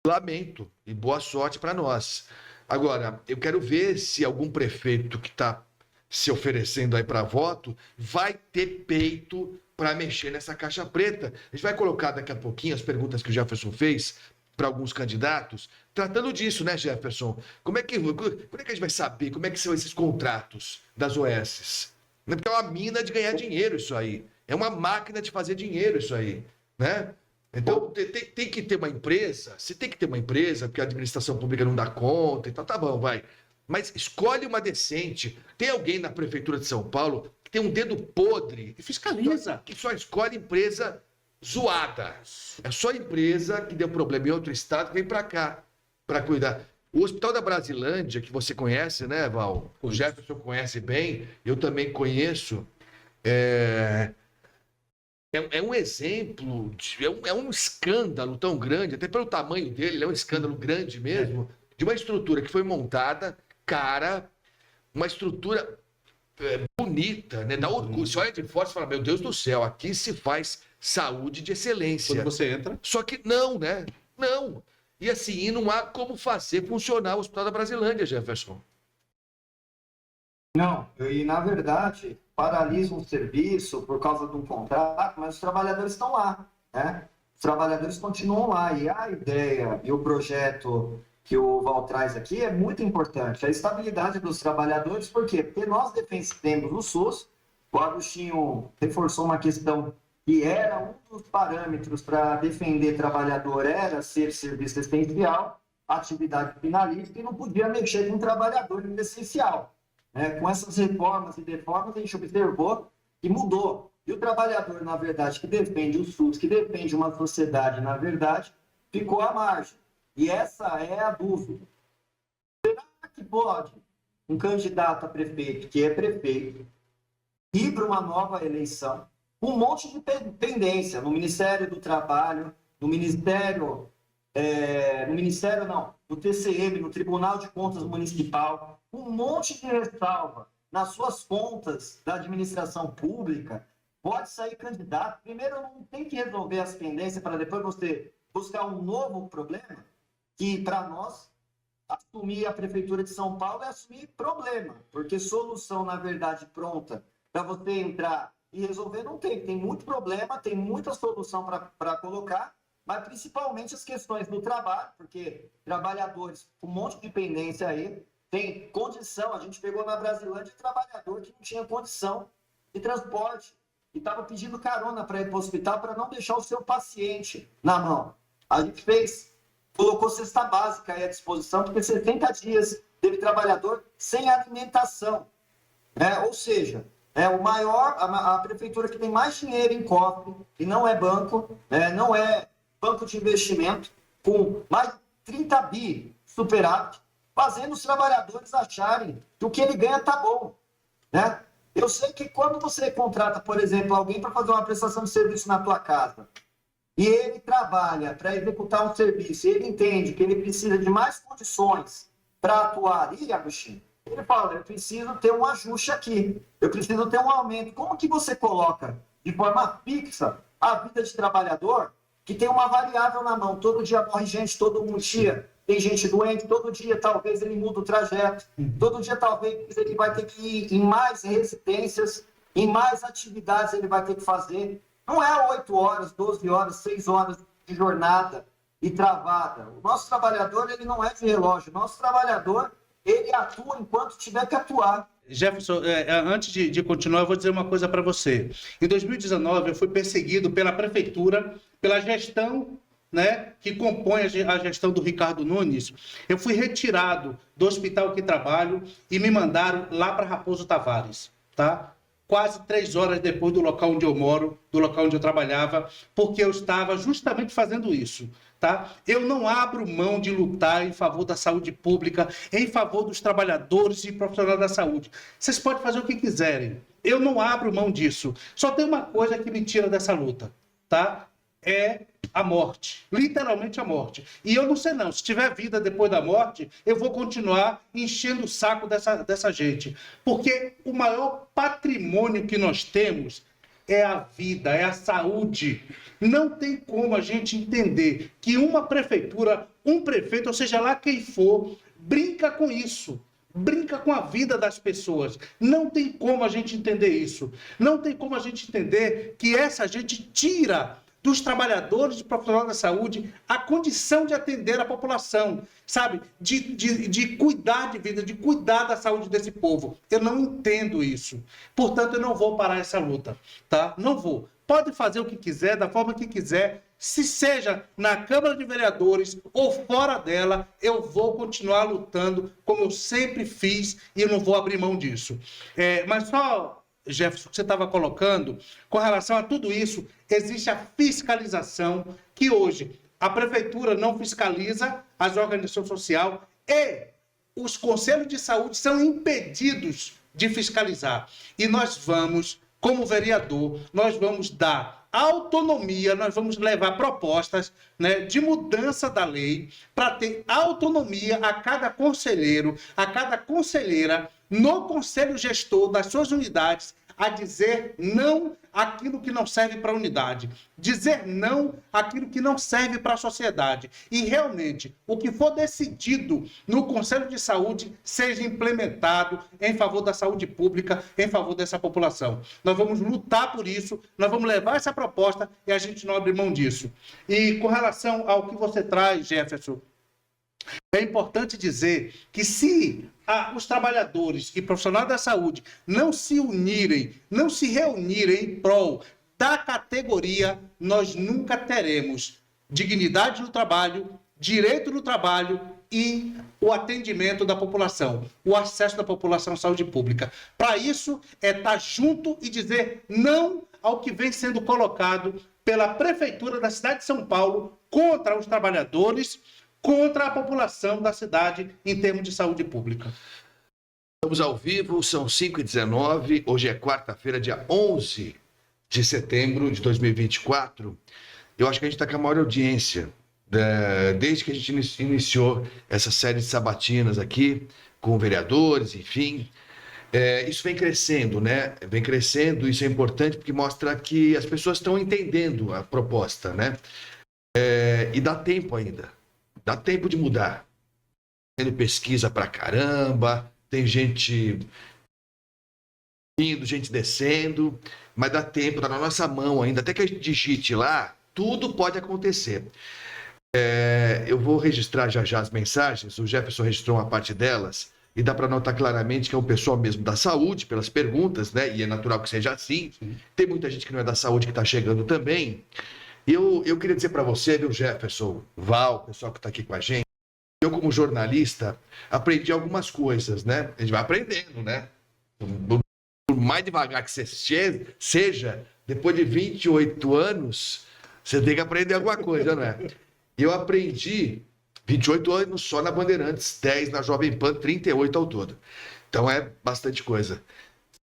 lamento e boa sorte para nós. Agora, eu quero ver se algum prefeito que está se oferecendo aí para voto vai ter peito para mexer nessa caixa preta. A gente vai colocar daqui a pouquinho as perguntas que o Jefferson fez para alguns candidatos, tratando disso, né, Jefferson? Quando é que a gente vai saber como é que são esses contratos das OS? Porque é uma mina de ganhar dinheiro isso aí. É uma máquina de fazer dinheiro isso aí, né? Então, tem que ter uma empresa, se tem que ter uma empresa, porque a administração pública não dá conta, então tá bom, vai. Mas escolhe uma decente. Tem alguém na Prefeitura de São Paulo que tem um dedo podre E fiscaliza. que só escolhe empresa zoada. É só empresa que deu problema em outro estado que vem para cá para cuidar. O Hospital da Brasilândia, que você conhece, né, Val? O Jefferson conhece bem, eu também conheço. É um exemplo, é um escândalo tão grande, até pelo tamanho dele, ele é um escândalo grande mesmo. de uma estrutura que foi montada, cara, uma estrutura bonita, né? Dá orgulho. Você olha de fora e fala, meu Deus do céu, aqui se faz saúde de excelência. Quando você entra... Só que não, né? Não. E assim, não há como fazer funcionar o Hospital da Brasilândia, Jefferson. Não, e na verdade, paralisa um serviço por causa de um contrato, mas os trabalhadores estão lá, né? Os trabalhadores continuam lá, e a ideia e o projeto que o Val traz aqui é muito importante, a estabilidade dos trabalhadores, por quê? Porque nós defendemos o SUS, o Agostinho reforçou uma questão que era um dos parâmetros para defender trabalhador, era ser serviço essencial, atividade finalista, e não podia mexer com trabalhador essencial. Com essas reformas e deformas, a gente observou que mudou. E o trabalhador, na verdade, que defende o SUS, que defende uma sociedade, na verdade, ficou à margem. E essa é a dúvida. Será que pode um candidato a prefeito, que é prefeito, ir para uma nova eleição, com um monte de pendência no Ministério do Trabalho, no TCM, no Tribunal de Contas Municipal, um monte de ressalva nas suas contas da administração pública, pode sair candidato. Primeiro, não tem que resolver as pendências para depois você buscar um novo problema, que para nós, assumir a Prefeitura de São Paulo é assumir problema, porque solução, na verdade, pronta para você entrar e resolver não tem. Tem muito problema, tem muita solução para colocar, mas principalmente as questões do trabalho, porque trabalhadores com um monte de pendência aí, tem condição. A gente pegou na Brasilândia um trabalhador que não tinha condição de transporte e estava pedindo carona para ir para o hospital para não deixar o seu paciente na mão. A gente colocou cesta básica aí à disposição, porque 70 dias teve trabalhador sem alimentação. Ou seja, a prefeitura que tem mais dinheiro em cofre, e não é banco, não é banco de investimento, com mais de 30 bi superávit, fazendo os trabalhadores acharem que o que ele ganha está bom. Eu sei que quando você contrata, por exemplo, alguém para fazer uma prestação de serviço na tua casa, e ele trabalha para executar um serviço, e ele entende que ele precisa de mais condições para atuar, Agostinho, ele fala, eu preciso ter um ajuste aqui, eu preciso ter um aumento. Como que você coloca de forma fixa a vida de trabalhador que tem uma variável na mão? Todo dia morre gente, todo dia tem gente doente, todo dia talvez ele muda o trajeto, todo dia talvez ele vai ter que ir em mais residências, em mais atividades ele vai ter que fazer. Não é 8 horas, 12 horas, 6 horas de jornada e travada. O nosso trabalhador, ele não é de relógio. O nosso trabalhador, ele atua enquanto tiver que atuar. Jefferson, antes de continuar, eu vou dizer uma coisa para você. Em 2019, eu fui perseguido pela prefeitura, pela gestão, que compõe a gestão do Ricardo Nunes. Eu fui retirado do hospital que trabalho e me mandaram lá para Raposo Tavares, tá? Quase 3 horas depois do local onde eu moro, do local onde eu trabalhava, porque eu estava justamente fazendo isso, tá? Eu não abro mão de lutar em favor da saúde pública, em favor dos trabalhadores e profissionais da saúde. Vocês podem fazer o que quiserem, eu não abro mão disso. Só tem uma coisa que me tira dessa luta, tá? É a morte, literalmente a morte. E eu não sei não, se tiver vida depois da morte, eu vou continuar enchendo o saco dessa gente. Porque o maior patrimônio que nós temos é a vida, é a saúde. Não tem como a gente entender que uma prefeitura, um prefeito, ou seja lá quem for, brinca com isso. Brinca com a vida das pessoas. Não tem como a gente entender isso. Não tem como a gente entender que essa gente tira dos trabalhadores e profissionais da saúde a condição de atender a população, sabe? De cuidar de vida, de cuidar da saúde desse povo. Eu não entendo isso. Portanto, eu não vou parar essa luta, tá? Não vou. Pode fazer o que quiser, da forma que quiser, se seja na Câmara de Vereadores ou fora dela, eu vou continuar lutando como eu sempre fiz e eu não vou abrir mão disso. Mas só, Jefferson, que você estava colocando, com relação a tudo isso, existe a fiscalização, que hoje a prefeitura não fiscaliza as organizações sociais e os conselhos de saúde são impedidos de fiscalizar. E nós vamos, como vereador, nós vamos dar autonomia, nós vamos levar propostas, né, de mudança da lei para ter autonomia a cada conselheiro, a cada conselheira no conselho gestor das suas unidades a dizer não àquilo que não serve para a unidade, dizer não àquilo que não serve para a sociedade. E realmente, o que for decidido no Conselho de Saúde seja implementado em favor da saúde pública, em favor dessa população. Nós vamos lutar por isso, nós vamos levar essa proposta e a gente não abre mão disso. E com relação ao que você traz, Jefferson, é importante dizer que se os trabalhadores e profissionais da saúde não se unirem, não se reunirem em prol da categoria, nós nunca teremos dignidade no trabalho, direito no trabalho e o atendimento da população, o acesso da população à saúde pública. Para isso, é estar junto e dizer não ao que vem sendo colocado pela Prefeitura da cidade de São Paulo contra os trabalhadores, contra a população da cidade em termos de saúde pública. Estamos ao vivo, são 5h19, hoje é quarta-feira, dia 11 de setembro de 2024. Eu acho que a gente está com a maior audiência, desde que a gente iniciou essa série de sabatinas aqui, com vereadores, enfim. Isso vem crescendo, né? Vem crescendo, isso é importante porque mostra que as pessoas estão entendendo a proposta, né? E dá tempo ainda. Dá tempo de mudar. Tendo pesquisa pra caramba, tem gente indo, gente descendo, mas dá tempo, tá na nossa mão ainda. Até que a gente digite lá, tudo pode acontecer. Eu vou registrar já as mensagens, o Jefferson registrou uma parte delas, e dá para notar claramente que é um pessoal mesmo da saúde, pelas perguntas, né? E é natural que seja assim. Tem muita gente que não é da saúde que está chegando também. Eu queria dizer para você, viu, Jefferson, Val, o pessoal que está aqui com a gente, eu como jornalista aprendi algumas coisas, né? A gente vai aprendendo, né? Por mais devagar que você seja, depois de 28 anos, você tem que aprender alguma coisa, não é? Eu aprendi 28 anos só na Bandeirantes, 10 na Jovem Pan, 38 ao todo. Então é bastante coisa.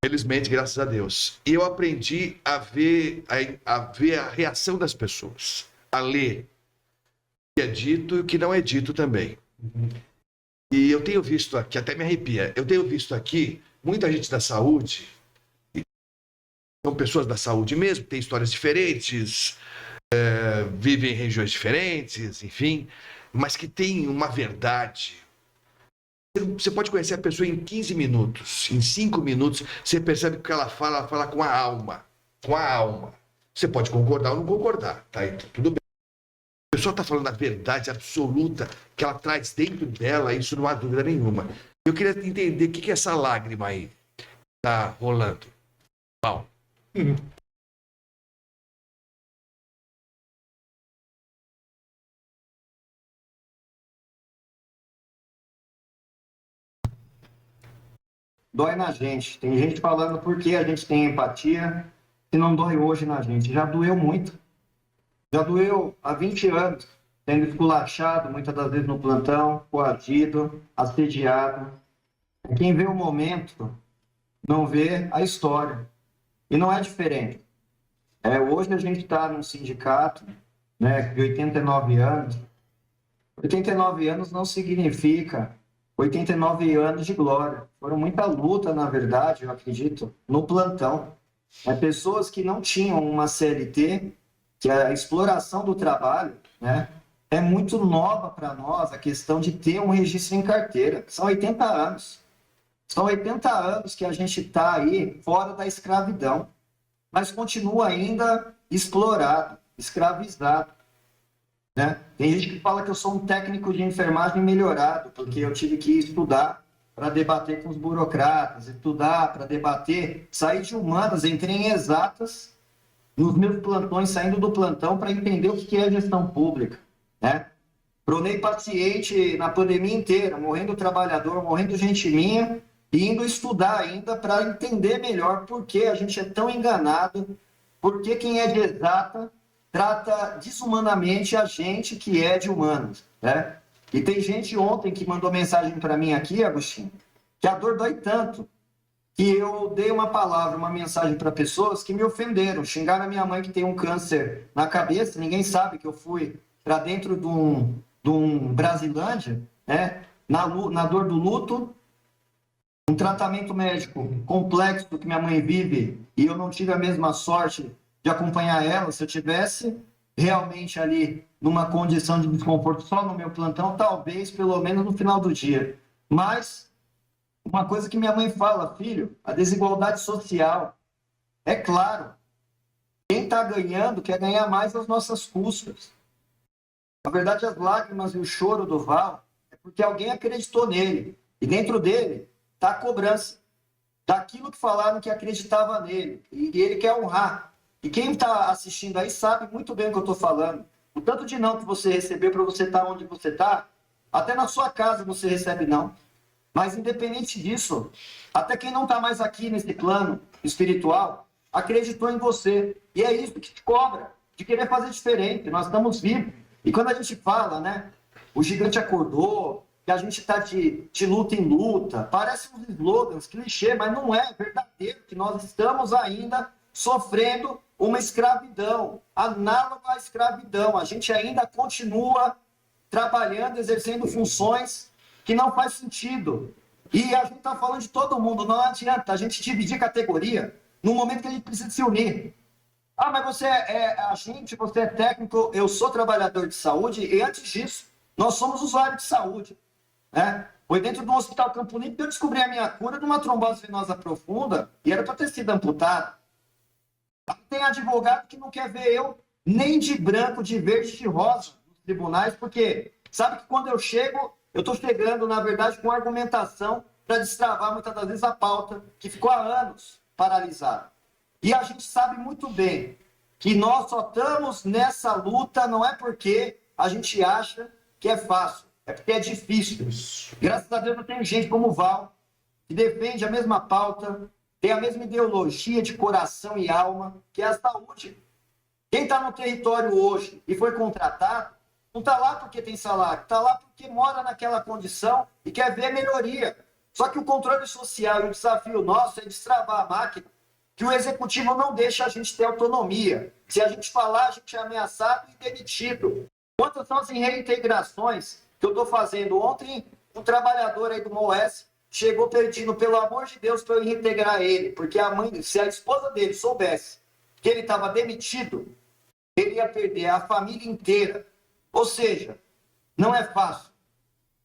Felizmente, graças a Deus. E eu aprendi a ver a reação das pessoas, a ler o que é dito e o que não é dito também. E eu tenho visto aqui, até me arrepia, eu tenho visto aqui muita gente da saúde, são pessoas da saúde mesmo, têm histórias diferentes, vivem em regiões diferentes, enfim, mas que tem uma verdade. Você pode conhecer a pessoa em 15 minutos, em 5 minutos, você percebe que o que ela fala com a alma. Com a alma. Você pode concordar ou não concordar, tá? Então, tudo bem. A pessoa está falando a verdade absoluta que ela traz dentro dela, isso não há dúvida nenhuma. Eu queria entender o que é essa lágrima aí que tá rolando. Bom. Dói na gente. Tem gente falando por que a gente tem empatia se não dói hoje na gente. Já doeu muito. Já doeu há 20 anos, sendo esculachado, muitas das vezes no plantão, coagido, assediado. Quem vê o momento não vê a história. E não é diferente. Hoje a gente está num sindicato, né, de 89 anos. 89 anos não significa 89 anos de glória. Foram muita luta, na verdade, eu acredito, no plantão. Pessoas que não tinham uma CLT, que a exploração do trabalho, né, é muito nova para nós, a questão de ter um registro em carteira. São 80 anos. São 80 anos que a gente está aí fora da escravidão, mas continua ainda explorado, escravizado. Né? Tem gente que fala que eu sou um técnico de enfermagem melhorado, porque eu tive que estudar para debater com os burocratas, estudar para debater, sair de humanas, entrei em exatas, nos meus plantões, saindo do plantão para entender o que é gestão pública. Né? Pronei paciente na pandemia inteira, morrendo trabalhador, morrendo gente minha, e indo estudar ainda para entender melhor por que a gente é tão enganado, por que quem é de exata trata desumanamente a gente que é de humanos, né? E tem gente ontem que mandou mensagem para mim aqui, Agostinho, que a dor dói tanto, que eu dei uma palavra, uma mensagem para pessoas que me ofenderam, xingaram a minha mãe que tem um câncer na cabeça, ninguém sabe que eu fui para dentro de um Brasilândia, né? Na dor do luto, um tratamento médico complexo que minha mãe vive, e eu não tive a mesma sorte de acompanhar ela. Se eu tivesse realmente ali numa condição de desconforto só no meu plantão, talvez pelo menos no final do dia. Mas uma coisa que minha mãe fala: filho, a desigualdade social, é claro, quem está ganhando quer ganhar mais às nossas custas. Na verdade, as lágrimas e o choro do Val é porque alguém acreditou nele, e dentro dele está a cobrança daquilo que falaram que acreditava nele, e ele quer honrar. E quem está assistindo aí sabe muito bem o que eu estou falando. O tanto de não que você recebeu para você estar onde você está, até na sua casa você recebe não. Mas independente disso, até quem não está mais aqui nesse plano espiritual, acreditou em você. E é isso que te cobra, de querer fazer diferente. Nós estamos vivos. E quando a gente fala, né, o gigante acordou, que a gente está de luta em luta, parece uns slogans, clichê, mas não é verdadeiro, que nós estamos ainda sofrendo uma escravidão, análoga à escravidão. A gente ainda continua trabalhando, exercendo funções que não faz sentido. E a gente está falando de todo mundo, não adianta a gente dividir categoria no momento que a gente precisa se unir. Ah, mas você é agente, você é técnico, eu sou trabalhador de saúde, e antes disso, nós somos usuários de saúde. Né? Foi dentro do Hospital Campo Limpo que eu descobri a minha cura de uma trombose venosa profunda, e era para ter sido amputado. Tem advogado que não quer ver eu nem de branco, de verde, de rosa nos tribunais, porque sabe que quando eu chego, eu estou chegando, na verdade, com argumentação para destravar muitas das vezes a pauta que ficou há anos paralisada. E a gente sabe muito bem que nós só estamos nessa luta, não é porque a gente acha que é fácil, é porque é difícil. Graças a Deus eu tenho gente como o Val, que defende a mesma pauta, tem a mesma ideologia de coração e alma, que é a saúde. Quem está no território hoje e foi contratado, não está lá porque tem salário, está lá porque mora naquela condição e quer ver melhoria. Só que o controle social e o desafio nosso é destravar a máquina, que o executivo não deixa a gente ter autonomia. Se a gente falar, a gente é ameaçado e demitido. Quantas são as reintegrações que eu estou fazendo? Ontem, um trabalhador aí do MOS chegou pedindo, pelo amor de Deus, para eu reintegrar ele, porque a mãe, se a esposa dele soubesse que ele estava demitido, ele ia perder a família inteira. Ou seja, não é fácil.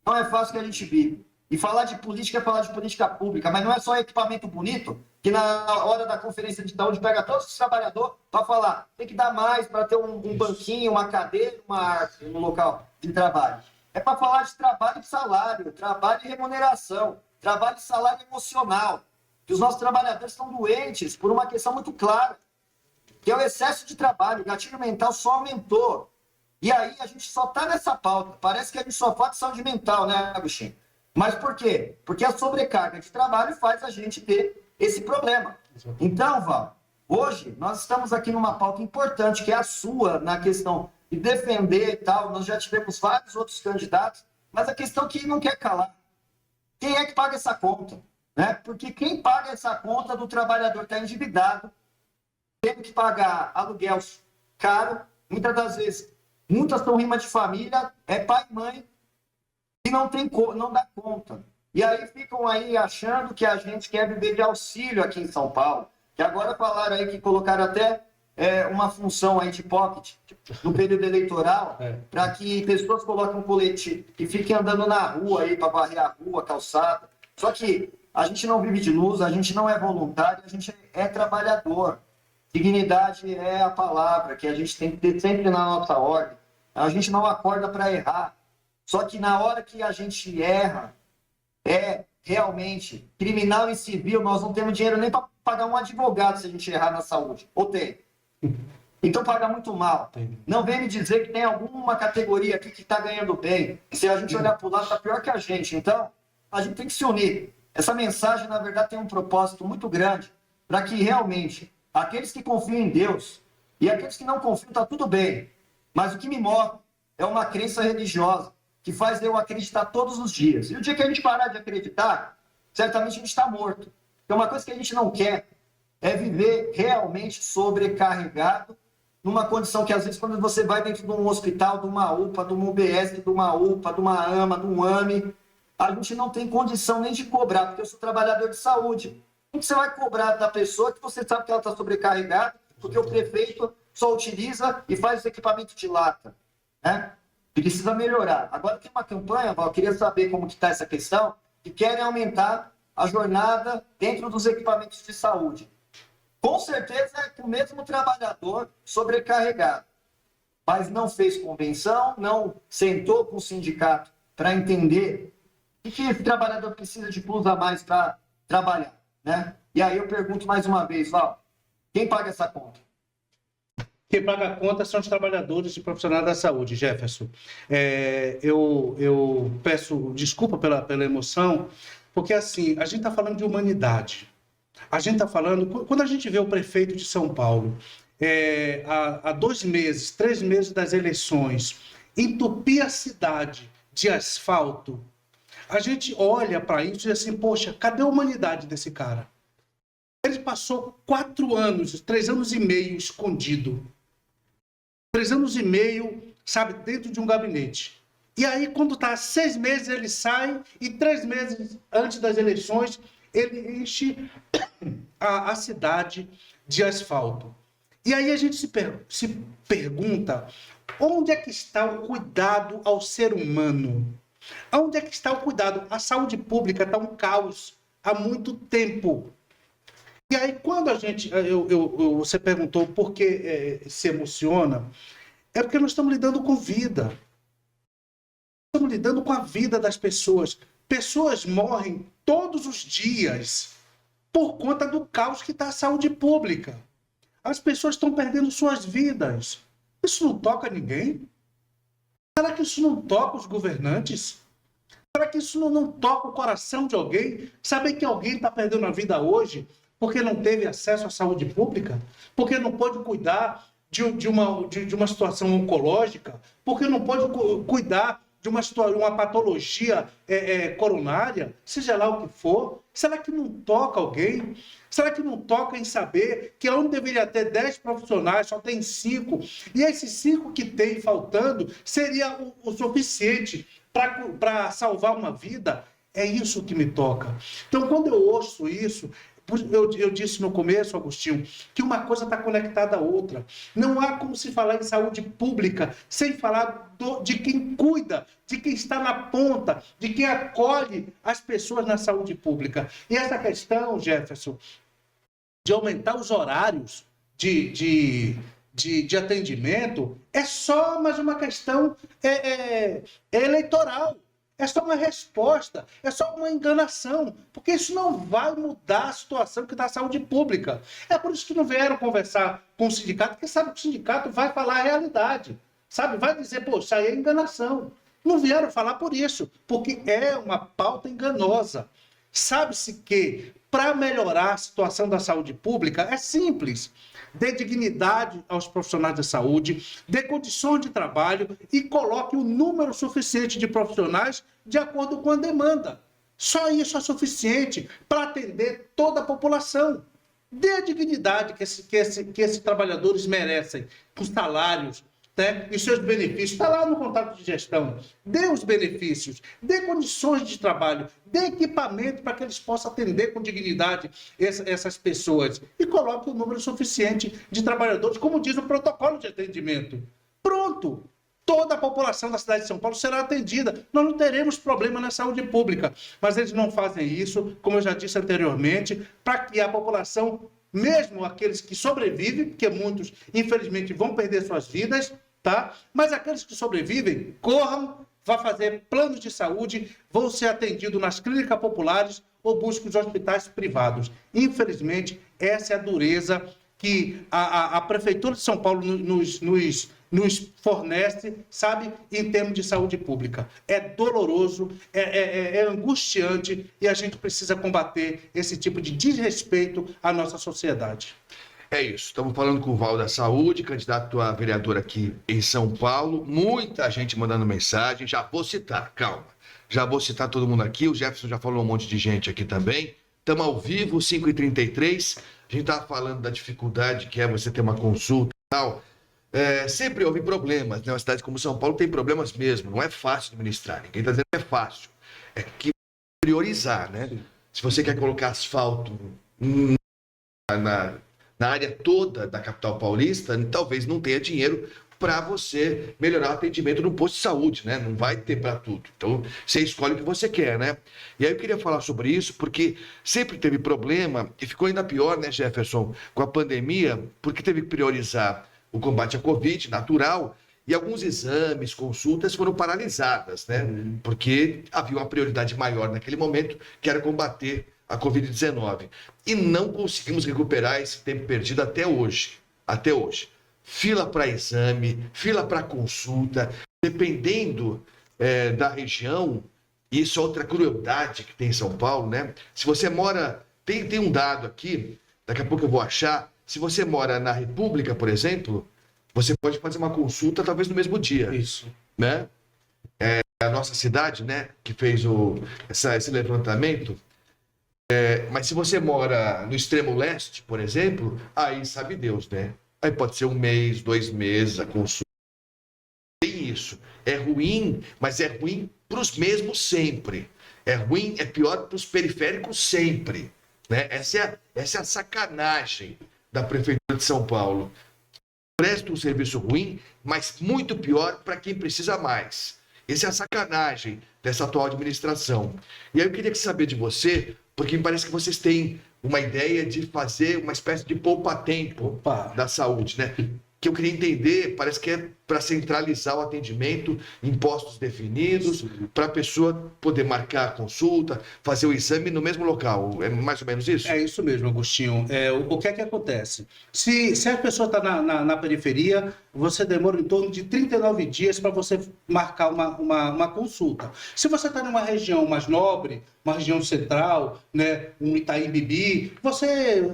Não é fácil que a gente vive. E falar de política é falar de política pública, mas não é só equipamento bonito, que na hora da conferência de saúde pega todos os trabalhadores para falar, tem que dar mais para ter um banquinho, uma cadeira, uma árvore no local de trabalho. É para falar de trabalho e salário, trabalho e remuneração, trabalho e salário emocional. Que os nossos trabalhadores estão doentes por uma questão muito clara, que é o excesso de trabalho. O gatilho mental só aumentou. E aí a gente só está nessa pauta. Parece que a gente só fala de saúde mental, né, Agostinho? Mas por quê? Porque a sobrecarga de trabalho faz a gente ter esse problema. Então, Val, hoje nós estamos aqui numa pauta importante, que é a sua, na questão de defender e tal. Nós já tivemos vários outros candidatos, mas a questão que não quer calar. Quem é que paga essa conta? Né? Porque quem paga essa conta do trabalhador está endividado, tendo que pagar aluguel caro, muitas das vezes, muitas são rima de família, é pai e mãe, e não dá conta. E aí ficam aí achando que a gente quer viver de auxílio aqui em São Paulo, que agora falaram aí que colocaram até uma função aí de pocket no período eleitoral, para que pessoas coloquem um colete e fiquem andando na rua aí para varrer a rua, a calçada. Só que a gente não vive de luz, a gente não é voluntário, a gente é trabalhador. Dignidade é a palavra que a gente tem que ter sempre na nossa ordem. A gente não acorda para errar. Só que na hora que a gente erra, realmente criminal e civil, nós não temos dinheiro nem para pagar um advogado se a gente errar na saúde. Ou tem? Então paga muito mal. Não vem me dizer que tem alguma categoria aqui que está ganhando bem. Se a gente olhar para o lado, está pior que a gente. Então, a gente tem que se unir. Essa mensagem, na verdade, tem um propósito muito grande para que realmente aqueles que confiam em Deus e aqueles que não confiam, está tudo bem. Mas o que me move é uma crença religiosa que faz eu acreditar todos os dias. E o dia que a gente parar de acreditar, certamente a gente está morto. Porque uma coisa que a gente não quer é viver realmente sobrecarregado numa condição que, às vezes, quando você vai dentro de um hospital, de uma UPA, de uma UBS, de uma UPA, de uma AMA, de um AME, a gente não tem condição nem de cobrar, porque eu sou trabalhador de saúde. O que você vai cobrar da pessoa que você sabe que ela está sobrecarregada, porque o prefeito só utiliza e faz os equipamentos de lata, né? Precisa melhorar. Agora tem uma campanha, Val, eu queria saber como que está essa questão, que querem aumentar a jornada dentro dos equipamentos de saúde. Com certeza é que o mesmo trabalhador sobrecarregado, mas não fez convenção, não sentou com o sindicato para entender o que esse trabalhador precisa de plus a mais para trabalhar, né? E aí eu pergunto mais uma vez, Val, quem paga essa conta? Quem paga a conta são os trabalhadores e profissionais da saúde, Jefferson. Eu peço desculpa pela emoção, porque assim, a gente está falando de humanidade. A gente está falando, quando a gente vê o prefeito de São Paulo, há 2 meses, 3 meses das eleições, entupir a cidade de asfalto, a gente olha para isso e diz assim, poxa, cadê a humanidade desse cara? Ele passou 4 anos, 3 anos e meio escondido. 3 anos e meio, sabe, dentro de um gabinete. E aí, quando está 6 meses, ele sai e 3 meses antes das eleições, ele enche a cidade de asfalto. E aí a gente se pergunta, onde é que está o cuidado ao ser humano? Onde é que está o cuidado? A saúde pública está um caos há muito tempo. E aí, quando a gente... você perguntou por que se emociona, é porque nós estamos lidando com vida. Estamos lidando com a vida das pessoas. Pessoas morrem todos os dias por conta do caos que está a saúde pública. As pessoas estão perdendo suas vidas. Isso não toca ninguém? Será que isso não toca os governantes? Será que isso não toca o coração de alguém? Saber que alguém está perdendo a vida hoje porque não teve acesso à saúde pública? Porque não pode cuidar de uma situação oncológica? Porque não pode cuidar de uma patologia coronária, seja lá o que for? Será que não toca alguém? Será que não toca em saber que onde deveria ter 10 profissionais, só tem 5, e esses 5 que tem faltando seria o suficiente para salvar uma vida? É isso que me toca. Então, quando eu ouço isso, eu disse no começo, Agostinho, que uma coisa está conectada à outra. Não há como se falar em saúde pública sem falar de quem cuida, de quem está na ponta, de quem acolhe as pessoas na saúde pública. E essa questão, Jefferson, de aumentar os horários de atendimento é só mais uma questão eleitoral. É só uma resposta, é só uma enganação, porque isso não vai mudar a situação que dá a saúde pública. É por isso que não vieram conversar com o sindicato, porque sabe que o sindicato vai falar a realidade, sabe? Vai dizer, pô, isso aí é enganação. Não vieram falar por isso, porque é uma pauta enganosa. Sabe-se que, para melhorar a situação da saúde pública, é simples. Dê dignidade aos profissionais da saúde, dê condições de trabalho e coloque o número suficiente de profissionais de acordo com a demanda. Só isso é suficiente para atender toda a população. Dê a dignidade que esses trabalhadores merecem, com salários, né, e seus benefícios. Está lá no contrato de gestão. Dê os benefícios, dê condições de trabalho, dê equipamento para que eles possam atender com dignidade essas pessoas. E coloque o número suficiente de trabalhadores, como diz o protocolo de atendimento. Pronto! Toda a população da cidade de São Paulo será atendida. Nós não teremos problema na saúde pública. Mas eles não fazem isso, como eu já disse anteriormente, para que a população, mesmo aqueles que sobrevivem, porque muitos, infelizmente, vão perder suas vidas, tá? Mas aqueles que sobrevivem, corram, vão fazer planos de saúde, vão ser atendidos nas clínicas populares ou busquem os hospitais privados. Infelizmente, essa é a dureza que a Prefeitura de São Paulo nos fornece, sabe, em termos de saúde pública. É doloroso, é angustiante e a gente precisa combater esse tipo de desrespeito à nossa sociedade. É isso, estamos falando com o Val da Saúde, candidato a vereador aqui em São Paulo. Muita gente mandando mensagem, já vou citar, calma. Já vou citar todo mundo aqui, o Jefferson já falou um monte de gente aqui também. Estamos ao vivo, 5h33. A gente estava falando da dificuldade que é você ter uma consulta e tal. Sempre houve problemas, né? Uma cidade como São Paulo tem problemas mesmo. Não é fácil administrar. Ninguém está dizendo que é fácil. É que priorizar, né? Se você quer colocar asfalto na área toda da capital paulista, talvez não tenha dinheiro para você melhorar o atendimento no posto de saúde, né? Não vai ter para tudo. Então, você escolhe o que você quer, né? E aí eu queria falar sobre isso, porque sempre teve problema, e ficou ainda pior, né, Jefferson, com a pandemia, porque teve que priorizar o combate à Covid, natural, e alguns exames, consultas foram paralisadas, né? Porque havia uma prioridade maior naquele momento, que era combater a Covid-19. E não conseguimos recuperar esse tempo perdido até hoje. Até hoje. Fila para exame, fila para consulta, dependendo da região, e isso é outra crueldade que tem em São Paulo, né? Se você mora, tem um dado aqui, daqui a pouco eu vou achar, se você mora na República, por exemplo, você pode fazer uma consulta talvez no mesmo dia. Isso. Né? A nossa cidade, né, que fez esse levantamento, mas se você mora no extremo leste, por exemplo, aí sabe Deus, né? Aí pode ser 1 mês, 2 meses a consulta. Tem isso. É ruim, mas é ruim para os mesmos sempre. É ruim, é pior para os periféricos sempre. Né? Essa é a sacanagem da Prefeitura de São Paulo. Presta um serviço ruim, mas muito pior para quem precisa mais. Essa é a sacanagem dessa atual administração. E aí eu queria saber de você, porque me parece que vocês têm uma ideia de fazer uma espécie de poupa-tempo da saúde, né? Que eu queria entender, parece que é para centralizar o atendimento em postos definidos, para a pessoa poder marcar a consulta, fazer o exame no mesmo local. É mais ou menos isso? É isso mesmo, Agostinho. O que é que acontece? Se a pessoa está na periferia, você demora em torno de 39 dias para você marcar uma consulta. Se você está numa região mais nobre, uma região central, né, um Itaim Bibi,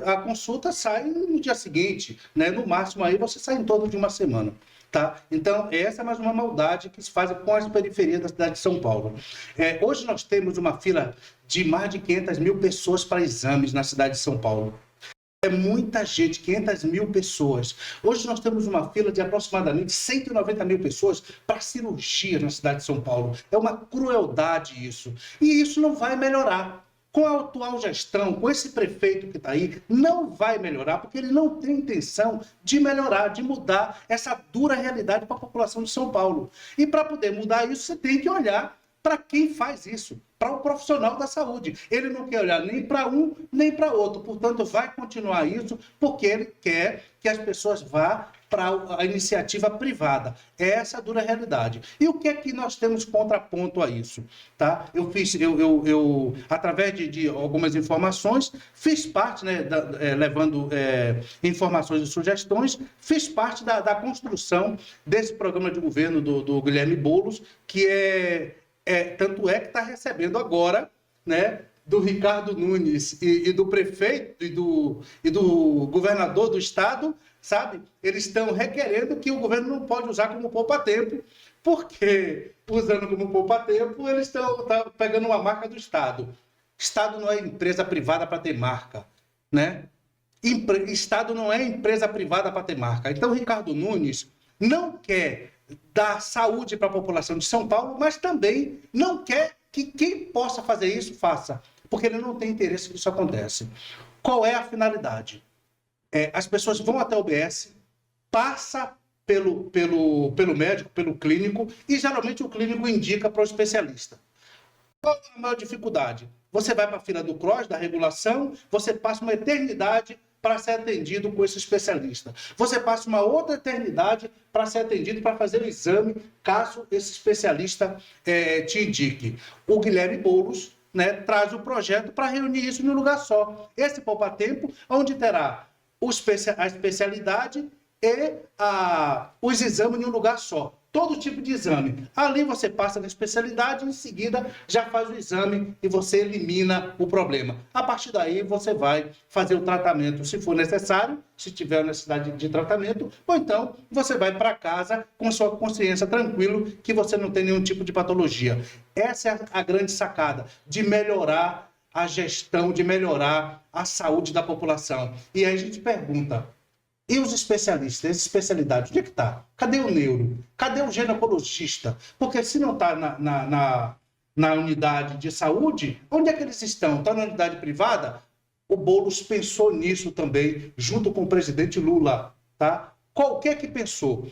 a consulta sai no dia seguinte, né? No máximo aí você sai em torno de uma semana. Tá? Então, essa é mais uma maldade que se faz com as periferias da cidade de São Paulo. Hoje nós temos uma fila de mais de 500 mil pessoas para exames na cidade de São Paulo. É muita gente, 500 mil pessoas. Hoje nós temos uma fila de aproximadamente 190 mil pessoas para cirurgia na cidade de São Paulo. É uma crueldade isso. E isso não vai melhorar. Com a atual gestão, com esse prefeito que está aí, não vai melhorar, porque ele não tem intenção de melhorar, de mudar essa dura realidade para a população de São Paulo. E para poder mudar isso, você tem que olhar para quem faz isso, para o profissional da saúde. Ele não quer olhar nem para um, nem para outro. Portanto, vai continuar isso, porque ele quer que as pessoas vá para a iniciativa privada. Essa é a dura realidade. E o que é que nós temos contraponto a isso? Tá? Eu através de algumas informações, fiz parte, né, levando informações e sugestões, fiz parte da construção desse programa de governo do Guilherme Boulos, que tanto é que está recebendo agora, né, do Ricardo Nunes e do prefeito e do governador do estado, sabe? Eles estão requerendo que o governo não pode usar como poupa-tempo, porque usando como poupa-tempo, eles estão pegando uma marca do Estado. Estado não é empresa privada para ter marca, né? Estado não é empresa privada para ter marca. Então, Ricardo Nunes não quer dar saúde para a população de São Paulo, mas também não quer que quem possa fazer isso, faça, porque ele não tem interesse que isso aconteça. Qual é a finalidade? As pessoas vão até o UBS, passa pelo médico, pelo clínico, e geralmente o clínico indica para o especialista. Qual é a maior dificuldade? Você vai para a fila do CROSS, da regulação, você passa uma eternidade para ser atendido com esse especialista. Você passa uma outra eternidade para ser atendido, para fazer o exame, caso esse especialista te indique. O Guilherme Boulos, né, traz o projeto para reunir isso num lugar só. Esse poupa-tempo, onde terá a especialidade e os exames em um lugar só. Todo tipo de exame. Ali você passa na especialidade e em seguida já faz o exame e você elimina o problema. A partir daí você vai fazer o tratamento, se for necessário, se tiver necessidade de tratamento, ou então você vai para casa com sua consciência tranquilo que você não tem nenhum tipo de patologia. Essa é a grande sacada de melhorar a gestão, de melhorar a saúde da população. E aí a gente pergunta, e os especialistas, as especialidades, onde é que está? Cadê o neuro? Cadê o ginecologista? Porque se não está na unidade de saúde, onde é que eles estão? Está na unidade privada? O Boulos pensou nisso também, junto com o presidente Lula, tá? Qualquer que pensou.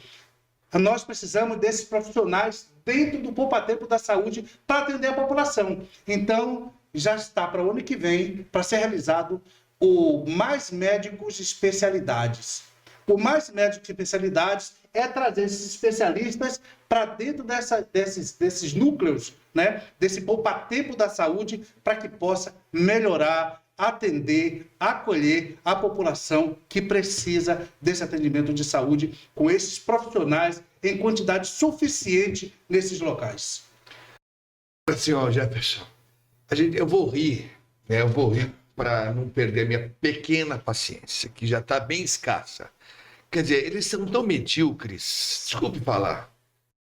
Nós precisamos desses profissionais dentro do poupa-tempo da saúde para atender a população. Então, já está para o ano que vem, para ser realizado o Mais Médicos Especialidades. O Mais Médicos Especialidades é trazer esses especialistas para dentro desses núcleos, né? Desse poupa-tempo da saúde, para que possa melhorar, atender, acolher a população que precisa desse atendimento de saúde com esses profissionais em quantidade suficiente nesses locais. Senhor Jefferson, eu vou rir, né? Eu vou rir para não perder minha pequena paciência, que já está bem escassa. Quer dizer, eles são tão medíocres, desculpe falar,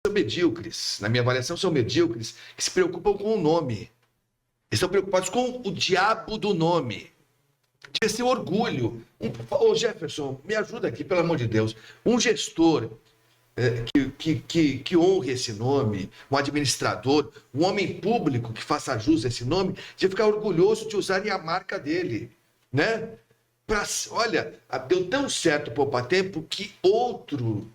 são medíocres, na minha avaliação são medíocres, que se preocupam com o nome. Eles estão preocupados com o diabo do nome. Devia ser orgulho. Ô Jefferson, me ajuda aqui, pelo amor de Deus. Um gestor que honre esse nome, um administrador, um homem público que faça jus a esse nome, devia ficar orgulhoso de usarem a marca dele, né? Olha, deu tão certo o poupa-tempo que outro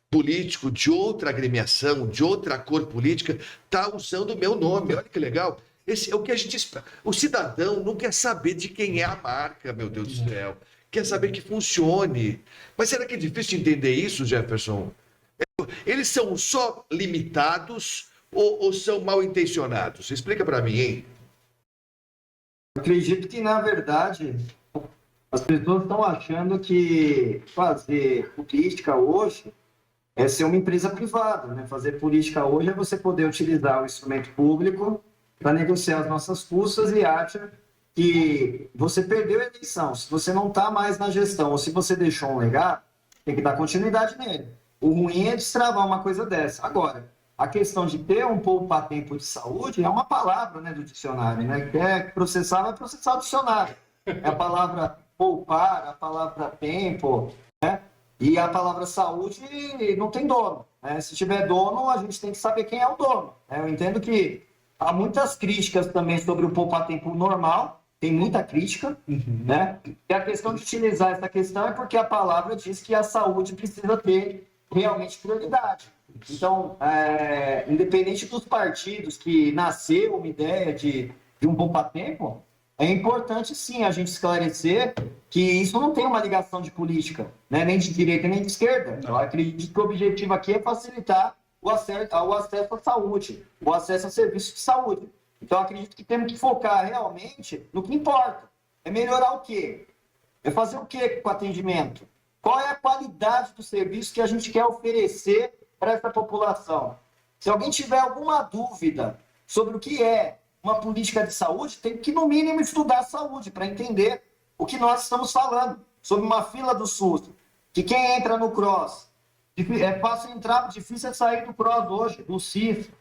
político de outra agremiação, de outra cor política, está usando o meu nome. Olha que legal. Esse é o que a gente espera. O cidadão não quer saber de quem é a marca, meu Deus do céu. Quer saber que funcione. Mas será que é difícil entender isso, Jefferson? Eles são só limitados ou são mal intencionados? Explica para mim, hein? Acredito que, na verdade, as pessoas estão achando que fazer política hoje é ser uma empresa privada, né? Fazer política hoje é você poder utilizar o instrumento público para negociar as nossas custas e acha que você perdeu a eleição. Se você não está mais na gestão ou se você deixou um legado, tem que dar continuidade nele. O ruim é destravar uma coisa dessa. Agora, a questão de ter um poupa-tempo de saúde é uma palavra, né, do dicionário, né? Quer processar, vai processar o dicionário. É a palavra poupar, a palavra tempo, né? E a palavra saúde não tem dono, né? Se tiver dono, a gente tem que saber quem é o dono, né? Eu entendo que há muitas críticas também sobre o poupa-tempo normal, tem muita crítica, né? E a questão de utilizar essa questão é porque a palavra diz que a saúde precisa ter realmente prioridade. Então, independente dos partidos que nasceu uma ideia de um poupa-tempo, é importante sim a gente esclarecer que isso não tem uma ligação de política, né? Nem de direita nem de esquerda. Eu acredito que o objetivo aqui é facilitar o acesso à saúde, o acesso a serviços de saúde. Então, acredito que temos que focar realmente no que importa. É melhorar o quê? É fazer o quê com o atendimento? Qual é a qualidade do serviço que a gente quer oferecer para essa população? Se alguém tiver alguma dúvida sobre o que é uma política de saúde, tem que, no mínimo, estudar a saúde para entender o que nós estamos falando sobre uma fila do SUS. Que quem entra no CROSS, é fácil entrar, difícil é sair do CROSS hoje, do CIF.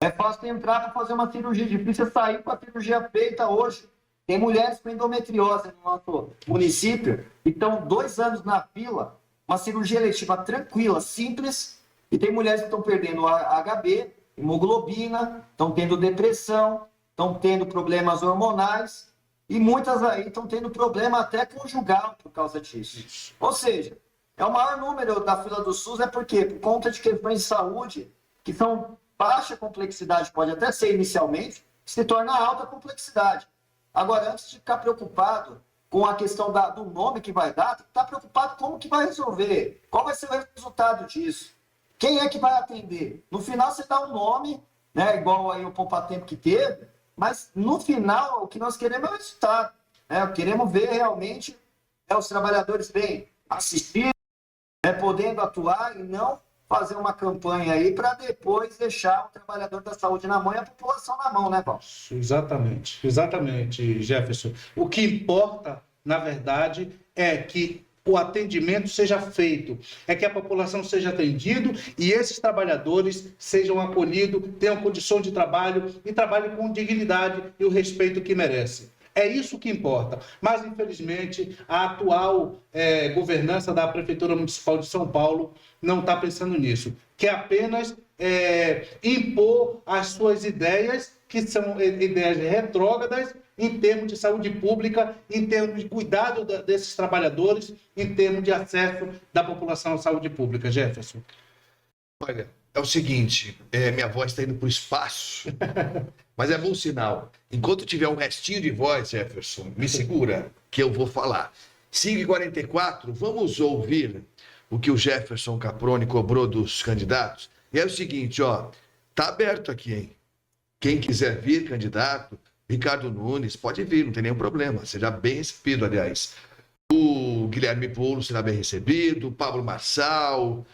É fácil entrar para fazer uma cirurgia, difícil é sair com a cirurgia feita hoje. Tem mulheres com endometriose no nosso município que estão 2 anos na fila, uma cirurgia eletiva tranquila, simples, e tem mulheres que estão perdendo HB, hemoglobina, estão tendo depressão, estão tendo problemas hormonais, e muitas aí estão tendo problema até conjugal por causa disso. Ou seja, é o maior número da fila do SUS, é por quê? Por conta de questões de saúde, que são baixa complexidade, pode até ser inicialmente, se torna alta complexidade. Agora, antes de ficar preocupado com a questão do nome que vai dar, tem que estar preocupado como que vai resolver, qual vai ser o resultado disso, quem é que vai atender. No final, você dá um nome, né, igual aí o poupa-tempo que teve, mas no final, o que nós queremos é o resultado. Né? Queremos ver realmente os trabalhadores bem assistidos, podendo atuar e não fazer uma campanha aí para depois deixar o trabalhador da saúde na mão e a população na mão, né, Paulo? Exatamente, Jefferson. O que importa, na verdade, é que o atendimento seja feito, é que a população seja atendida e esses trabalhadores sejam acolhidos, tenham condição de trabalho e trabalhem com dignidade e o respeito que merecem. É isso que importa. Mas, infelizmente, a atual governança da Prefeitura Municipal de São Paulo não está pensando nisso. Quer apenas impor as suas ideias, que são ideias retrógradas, em termos de saúde pública, em termos de cuidado desses trabalhadores, em termos de acesso da população à saúde pública. Jefferson. Olha, é o seguinte, minha voz está indo para o espaço, mas é bom sinal. Enquanto tiver um restinho de voz, Jefferson, me segura que eu vou falar. 5h44, vamos ouvir o que o Jefferson Caproni cobrou dos candidatos. E é o seguinte, ó, tá aberto aqui, hein? Quem quiser vir, candidato, Ricardo Nunes, pode vir, não tem nenhum problema. Seja bem recebido, aliás. O Guilherme Boulos será bem recebido, o Pablo Marçal,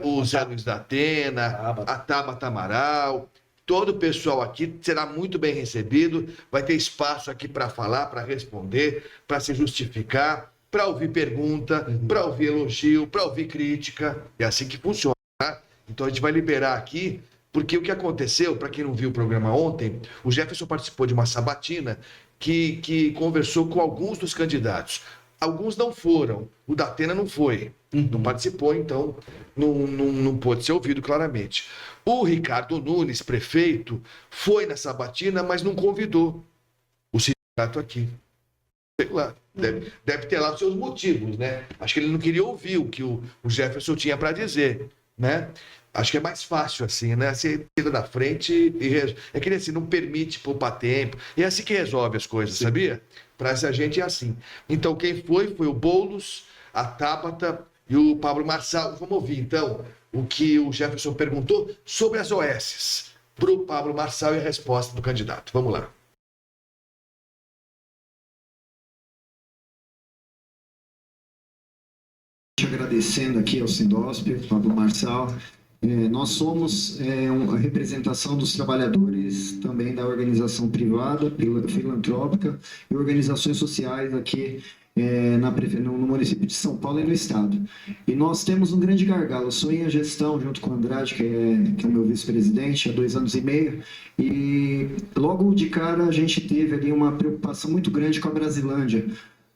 o Zé Luiz da Atena, a Tabata Amaral. Todo o pessoal aqui será muito bem recebido. Vai ter espaço aqui para falar, para responder, para se justificar, para ouvir pergunta, para ouvir elogio, para ouvir crítica. É assim que funciona, tá? Então a gente vai liberar aqui. Porque o que aconteceu, para quem não viu o programa ontem, o Jefferson participou de uma sabatina que conversou com alguns dos candidatos. Alguns não foram, o da Atena não foi, não participou, então não pôde ser ouvido claramente. O Ricardo Nunes, prefeito, foi na sabatina, mas não convidou o sindicato aqui. Sei lá, deve ter lá os seus motivos, né? Acho que ele não queria ouvir o que o Jefferson tinha para dizer, né? Acho que é mais fácil assim, né? Você tira da frente e... É que assim, não permite poupar tempo. E é assim que resolve as coisas, sabia? Para essa gente é assim. Então, quem foi o Boulos, a Tabata e o Pablo Marçal. Vamos ouvir, então, o que o Jefferson perguntou sobre as OSs para o Pablo Marçal e a resposta do candidato. Vamos lá. Agradecendo aqui ao Sindosp, Pablo Marçal. Nós somos a representação dos trabalhadores também da organização privada, filantrópica e organizações sociais aqui no município de São Paulo e no estado. E nós temos um grande gargalo. Eu sou em gestão junto com o Andrade, que é o meu vice-presidente, há 2 anos e meio, e logo de cara a gente teve ali uma preocupação muito grande com a Brasilândia.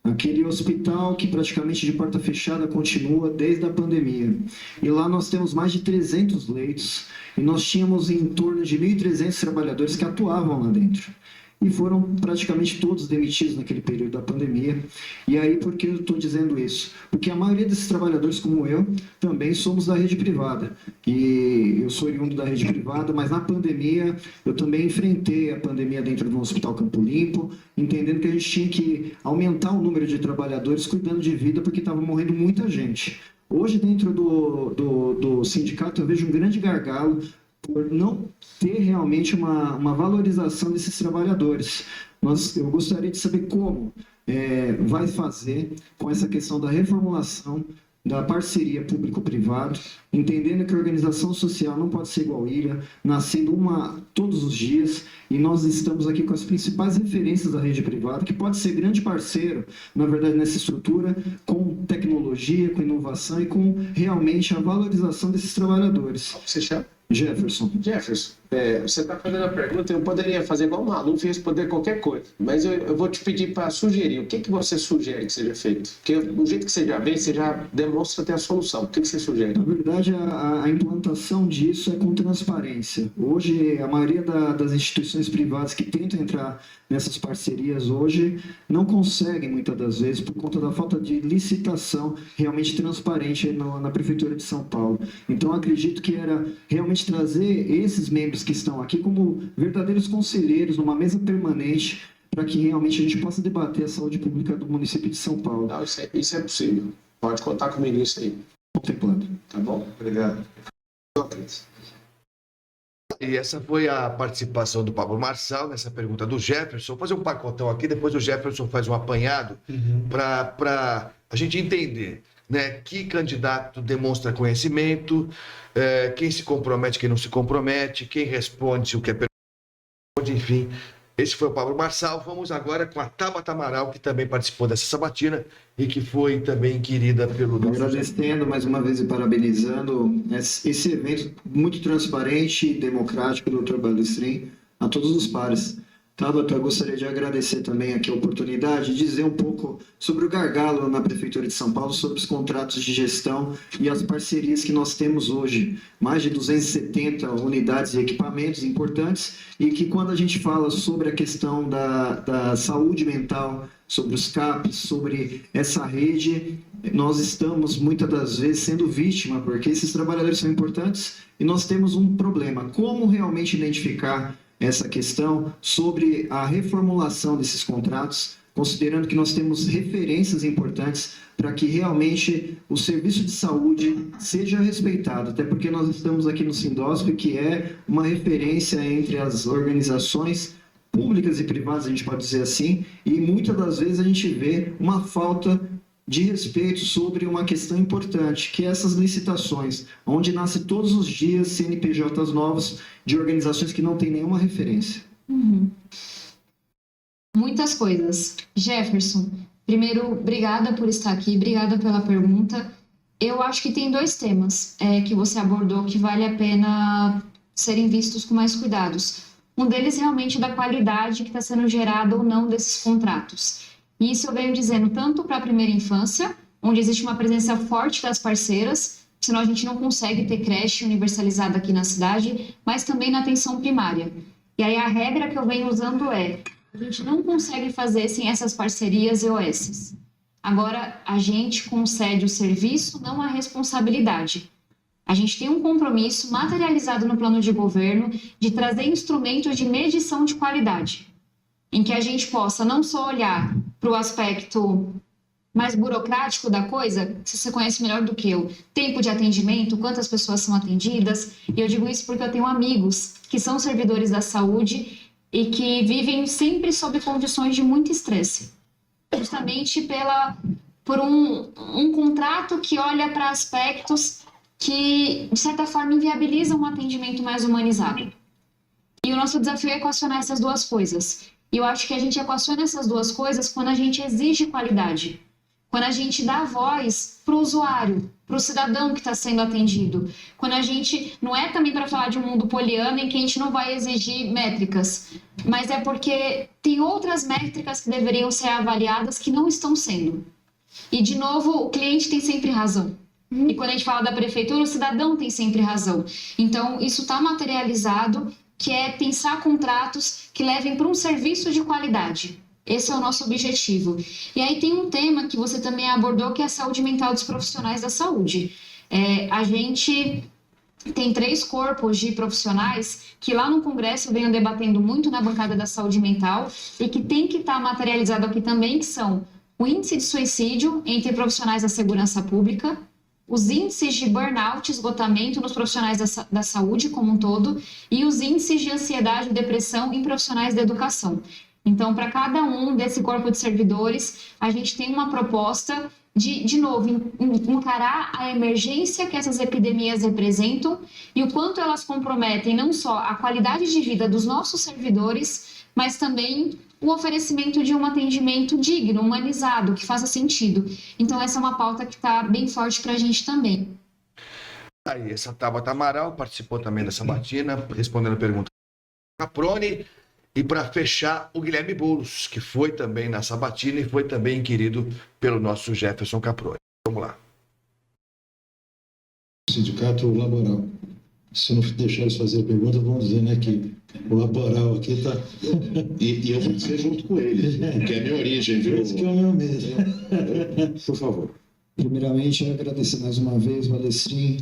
Aquele hospital que praticamente de porta fechada continua desde a pandemia. E lá nós temos mais de 300 leitos e nós tínhamos em torno de 1.300 trabalhadores que atuavam lá dentro. E foram praticamente todos demitidos naquele período da pandemia. E aí, por que eu estou dizendo isso? Porque a maioria desses trabalhadores, como eu, também somos da rede privada. E eu sou oriundo da rede privada, mas na pandemia, eu também enfrentei a pandemia dentro do Hospital Campo Limpo, entendendo que a gente tinha que aumentar o número de trabalhadores cuidando de vida, porque estava morrendo muita gente. Hoje, dentro do sindicato, eu vejo um grande gargalo por não ter realmente uma valorização desses trabalhadores. Eu gostaria de saber como vai fazer com essa questão da reformulação da parceria público-privado, entendendo que a organização social não pode ser igual ilha, nascendo uma todos os dias, e nós estamos aqui com as principais referências da rede privada, que pode ser grande parceiro, na verdade, nessa estrutura, com tecnologia, com inovação e com realmente a valorização desses trabalhadores. Você chama? Jefferson, você está fazendo a pergunta, eu poderia fazer igual o Maluf e responder qualquer coisa, mas eu vou te pedir para sugerir. O que você sugere que seja feito? Porque do jeito que você já vê, você já demonstra ter a solução. O que você sugere? Na verdade, a implantação disso é com transparência. Hoje, a maioria das instituições privadas que tentam entrar nessas parcerias hoje não conseguem, muitas das vezes, por conta da falta de licitação realmente transparente na Prefeitura de São Paulo. Então, acredito que era realmente trazer esses membros que estão aqui como verdadeiros conselheiros numa mesa permanente para que realmente a gente possa debater a saúde pública do município de São Paulo. Não, isso é possível. Pode contar comigo nisso aí. Contemplado. Tá bom? Obrigado. E essa foi a participação do Pablo Marçal nessa pergunta do Jefferson. Vou fazer um pacotão aqui, depois o Jefferson faz um apanhado para a gente entender, né, que candidato demonstra conhecimento, quem se compromete, quem não se compromete, quem responde o que é pergunta, enfim. Esse foi o Pablo Marçal. Vamos agora com a Tabata Amaral, que também participou dessa sabatina e que foi também querida pelo nosso... Agradecendo mais uma vez e parabenizando esse evento muito transparente e democrático do Dr. Balestrin a todos os pares. Tabata, eu gostaria de agradecer também aqui a oportunidade de dizer um pouco sobre o gargalo na Prefeitura de São Paulo, sobre os contratos de gestão e as parcerias que nós temos hoje. Mais de 270 unidades e equipamentos importantes e que quando a gente fala sobre a questão da saúde mental, sobre os CAPs, sobre essa rede, nós estamos muitas das vezes sendo vítima, porque esses trabalhadores são importantes e nós temos um problema. Como realmente identificar essa questão sobre a reformulação desses contratos, considerando que nós temos referências importantes para que realmente o serviço de saúde seja respeitado, até porque nós estamos aqui no Sindosp, que é uma referência entre as organizações públicas e privadas, a gente pode dizer assim, e muitas das vezes a gente vê uma falta de respeito sobre uma questão importante, que é essas licitações, onde nasce todos os dias CNPJs novos de organizações que não têm nenhuma referência. Muitas coisas. Jefferson, primeiro, obrigada por estar aqui, obrigada pela pergunta. Eu acho que tem 2 temas que você abordou que vale a pena serem vistos com mais cuidados. Um deles realmente da qualidade que está sendo gerada ou não desses contratos. E isso eu venho dizendo tanto para a primeira infância, onde existe uma presença forte das parceiras, senão a gente não consegue ter creche universalizada aqui na cidade, mas também na atenção primária. E aí a regra que eu venho usando a gente não consegue fazer sem essas parcerias EOS. Agora, a gente concede o serviço, não a responsabilidade. A gente tem um compromisso materializado no plano de governo de trazer instrumentos de medição de qualidade, em que a gente possa não só olhar para o aspecto mais burocrático da coisa, que você conhece melhor do que eu, tempo de atendimento, quantas pessoas são atendidas, e eu digo isso porque eu tenho amigos que são servidores da saúde e que vivem sempre sob condições de muito estresse, justamente por um contrato que olha para aspectos que, de certa forma, inviabilizam um atendimento mais humanizado. E o nosso desafio é equacionar essas 2 coisas. E eu acho que a gente equaciona essas 2 coisas quando a gente exige qualidade, quando a gente dá voz para o usuário, para o cidadão que está sendo atendido, quando a gente, não é também para falar de um mundo poliano em que a gente não vai exigir métricas, mas é porque tem outras métricas que deveriam ser avaliadas que não estão sendo. E, de novo, o cliente tem sempre razão. E quando a gente fala da prefeitura, o cidadão tem sempre razão. Então, isso está materializado, que é pensar contratos que levem para um serviço de qualidade. Esse é o nosso objetivo. E aí tem um tema que você também abordou, que é a saúde mental dos profissionais da saúde. A gente tem 3 corpos de profissionais que lá no Congresso venham debatendo muito na bancada da saúde mental e que tem que estar materializado aqui também, que são o índice de suicídio entre profissionais da segurança pública, os índices de burnout, esgotamento nos profissionais da saúde como um todo, e os índices de ansiedade e depressão em profissionais da educação. Então, para cada um desse corpo de servidores, a gente tem uma proposta de novo, encarar a emergência que essas epidemias representam e o quanto elas comprometem não só a qualidade de vida dos nossos servidores, mas também o oferecimento de um atendimento digno, humanizado, que faça sentido. Então, essa é uma pauta que está bem forte para a gente também. Aí, essa Tabata Amaral participou também dessa sabatina, respondendo a pergunta do Caprone. E para fechar, o Guilherme Boulos, que foi também na sabatina e foi também querido pelo nosso Jefferson Caprone. Vamos lá. Sindicato Laboral. Se não deixar eles fazer a pergunta, vão dizer, né, que o laboral aqui está... E eu vou dizer junto com eles, que é a minha origem, viu? Esse que é o meu mesmo. Por favor. Primeiramente, agradecer mais uma vez, Balestrin,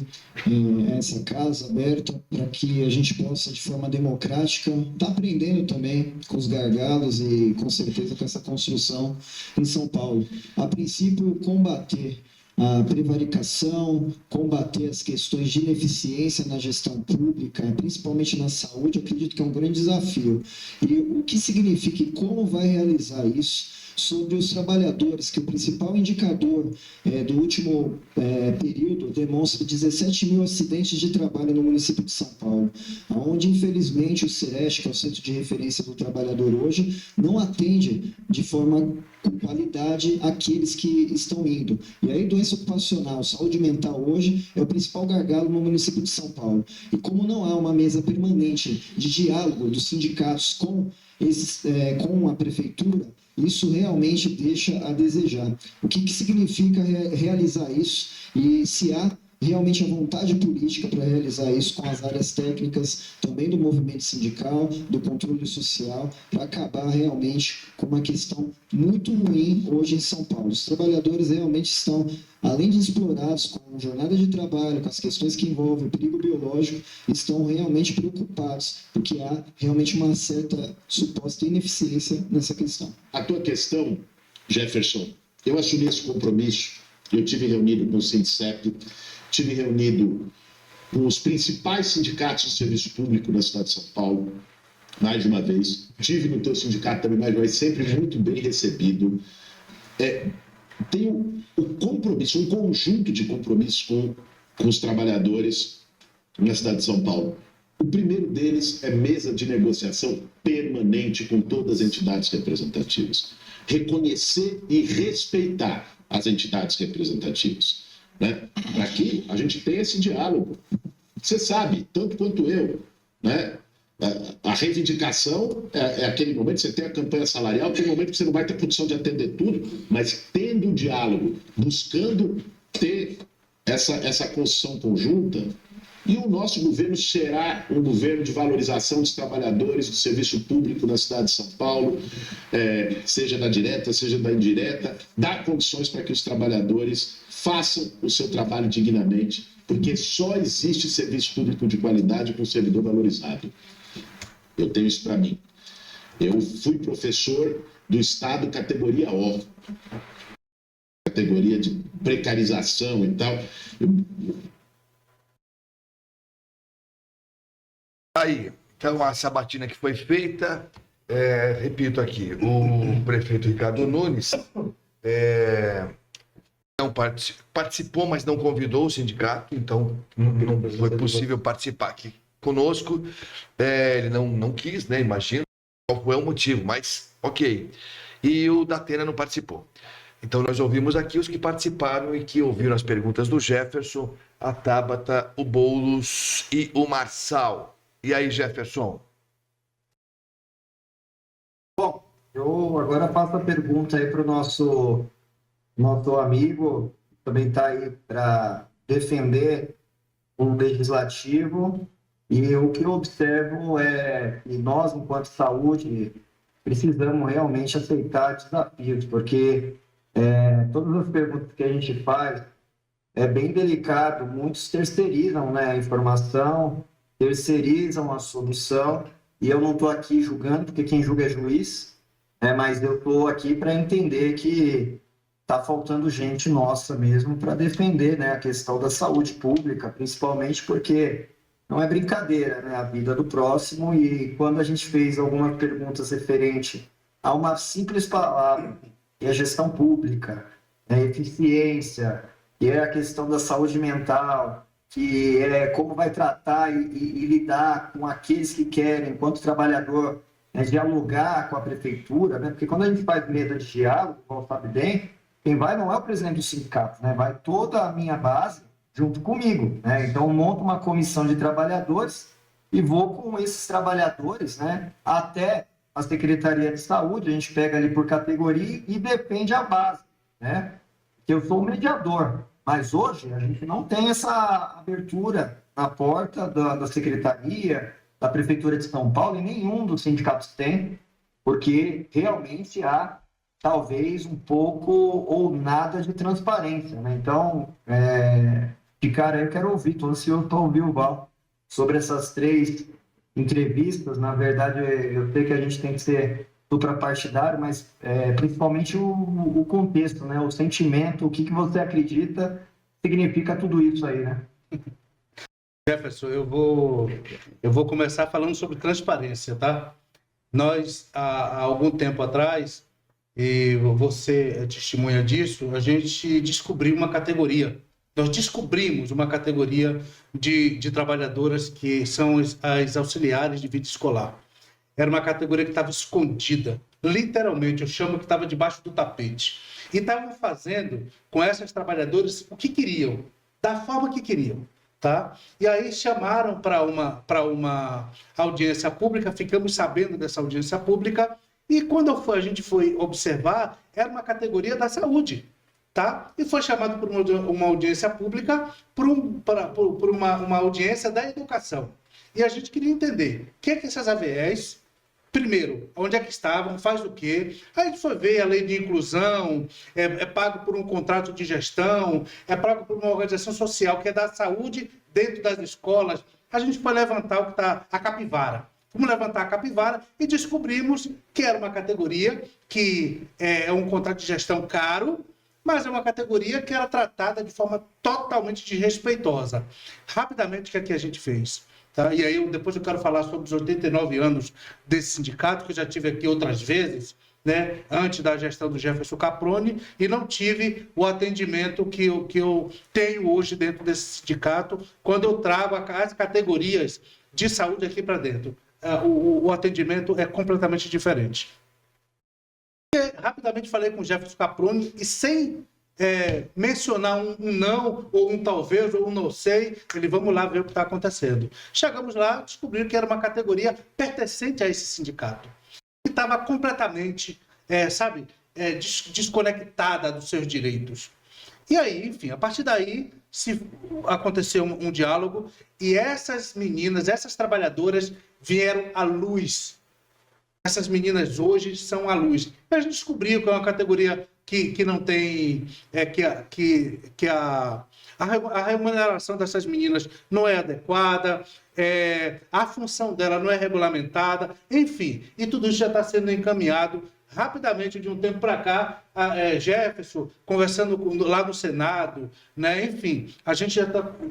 essa casa aberta para que a gente possa, de forma democrática, estar aprendendo também com os gargalos e, com certeza, com essa construção em São Paulo. A princípio, combater a prevaricação, combater as questões de ineficiência na gestão pública, principalmente na saúde, eu acredito que é um grande desafio. E o que significa e como vai realizar isso? sobre os trabalhadores, que o principal indicador do último período demonstra 17 mil acidentes de trabalho no município de São Paulo, onde, infelizmente, o Sereste, que é o Centro de Referência do Trabalhador hoje, não atende de forma com qualidade aqueles que estão indo. E aí, doença ocupacional, saúde mental hoje é o principal gargalo no município de São Paulo. E como não há uma mesa permanente de diálogo dos sindicatos com a prefeitura, isso realmente deixa a desejar. O que significa realizar isso e se há realmente a vontade política para realizar isso com as áreas técnicas também do movimento sindical, do controle social, para acabar realmente com uma questão muito ruim hoje em São Paulo. Os trabalhadores realmente estão, além de explorados com jornada de trabalho, com as questões que envolvem o perigo biológico, estão realmente preocupados, porque há realmente uma certa suposta ineficiência nessa questão. A tua questão, Jefferson, eu assumi esse compromisso, eu tive reunido com o Sindicep, tive reunido com os principais sindicatos de serviço público da cidade de São Paulo, mais de uma vez. Tive no teu sindicato também, mais de uma vez, sempre muito bem recebido. Tenho o compromisso, um conjunto de compromissos com os trabalhadores na cidade de São Paulo. O primeiro deles é mesa de negociação permanente com todas as entidades representativas. Reconhecer e respeitar as entidades representativas. Né? Para que a gente tenha esse diálogo. Você sabe, tanto quanto eu, né? A reivindicação é aquele momento que você tem a campanha salarial, tem um momento que você não vai ter condição de atender tudo, mas tendo o diálogo, buscando ter essa construção conjunta, e o nosso governo será um governo de valorização dos trabalhadores do serviço público na cidade de São Paulo, seja da direta, seja da indireta, dar condições para que os trabalhadores façam o seu trabalho dignamente, porque só existe serviço público de qualidade com servidor valorizado. Eu tenho isso para mim. Eu fui professor do Estado categoria O, categoria de precarização e tal. Aí, então a sabatina que foi feita, repito aqui, o prefeito Ricardo Nunes não participou, mas não convidou o sindicato, então não foi possível participar aqui conosco. Ele não quis, né? Imagino qual foi o motivo, mas ok. E o Datena não participou. Então nós ouvimos aqui os que participaram e que ouviram as perguntas do Jefferson, a Tabata, o Boulos e o Marçal. E aí, Jefferson? Bom, eu agora faço a pergunta aí para o nosso amigo, que também está aí para defender o legislativo. E o que eu observo é que nós, enquanto saúde, precisamos realmente aceitar desafios, porque todas as perguntas que a gente faz é bem delicado, muitos terceirizam, né, a informação, terceirizam a solução, e eu não estou aqui julgando, porque quem julga é juiz, mas eu estou aqui para entender que está faltando gente nossa mesmo para defender, né, a questão da saúde pública, principalmente porque não é brincadeira, né, a vida do próximo. E quando a gente fez algumas perguntas referente a uma simples palavra, que é a gestão pública, a eficiência, que é a questão da saúde mental, que é como vai tratar e lidar com aqueles que querem, enquanto trabalhador, dialogar com a prefeitura, né? Porque quando a gente faz mesa de diálogo, como sabe bem, quem vai não é o presidente do sindicato, né? Vai toda a minha base junto comigo, né? Então, eu monto uma comissão de trabalhadores e vou com esses trabalhadores, né, até a Secretaria de Saúde, a gente pega ali por categoria e defende a base, né? Que eu sou o mediador. Mas hoje a gente não tem essa abertura na porta da Secretaria, da Prefeitura de São Paulo, e nenhum dos sindicatos tem, porque realmente há talvez um pouco ou nada de transparência, né? Então, de cara, eu quero ouvir, estou ansioso para ouvir o Val sobre essas 3 entrevistas. Na verdade, eu sei que a gente tem que ser suprapartidário, mas principalmente o contexto, né? O sentimento, o que você acredita significa tudo isso aí, né? Jefferson, eu vou começar falando sobre transparência, tá? Nós, há algum tempo atrás, e você é testemunha disso, a gente descobriu uma categoria. Nós descobrimos uma categoria de trabalhadoras que são as auxiliares de vida escolar. Era uma categoria que estava escondida, literalmente, eu chamo que estava debaixo do tapete. E estavam fazendo com essas trabalhadoras o que queriam, da forma que queriam. Tá? E aí chamaram para uma audiência pública, ficamos sabendo dessa audiência pública, e quando a gente foi observar, era uma categoria da saúde. Tá? E foi chamado por uma audiência pública, por uma audiência da educação. E a gente queria entender o que é que essas AVEs, primeiro, onde é que estavam, faz o quê? Aí a gente foi ver a lei de inclusão, é pago por um contrato de gestão, é pago por uma organização social que é da saúde dentro das escolas. A gente foi levantar o que está a capivara. Vamos levantar a capivara e descobrimos que era uma categoria que é um contrato de gestão caro, mas é uma categoria que era tratada de forma totalmente desrespeitosa. Rapidamente, o que é que a gente fez? Tá? E aí, depois eu quero falar sobre os 89 anos desse sindicato, que eu já tive aqui outras vezes, né, antes da gestão do Jefferson Caproni, e não tive o atendimento que eu tenho hoje dentro desse sindicato, quando eu trago as categorias de saúde aqui para dentro. O atendimento é completamente diferente. Rapidamente falei com o Jefferson Caproni e sem mencionar um não, ou um talvez, ou um não sei, ele vamos lá ver o que está acontecendo. Chegamos lá, descobrimos que era uma categoria pertencente a esse sindicato, que estava completamente, desconectada dos seus direitos. E aí, enfim, a partir daí, aconteceu um diálogo e essas meninas, essas trabalhadoras vieram à luz. Essas meninas hoje são à luz. A gente descobriu que é uma categoria que não tem... a remuneração dessas meninas não é adequada, a função dela não é regulamentada, enfim. E tudo isso já está sendo encaminhado rapidamente, de um tempo para cá, Jefferson, conversando lá no Senado, né? Enfim, a gente já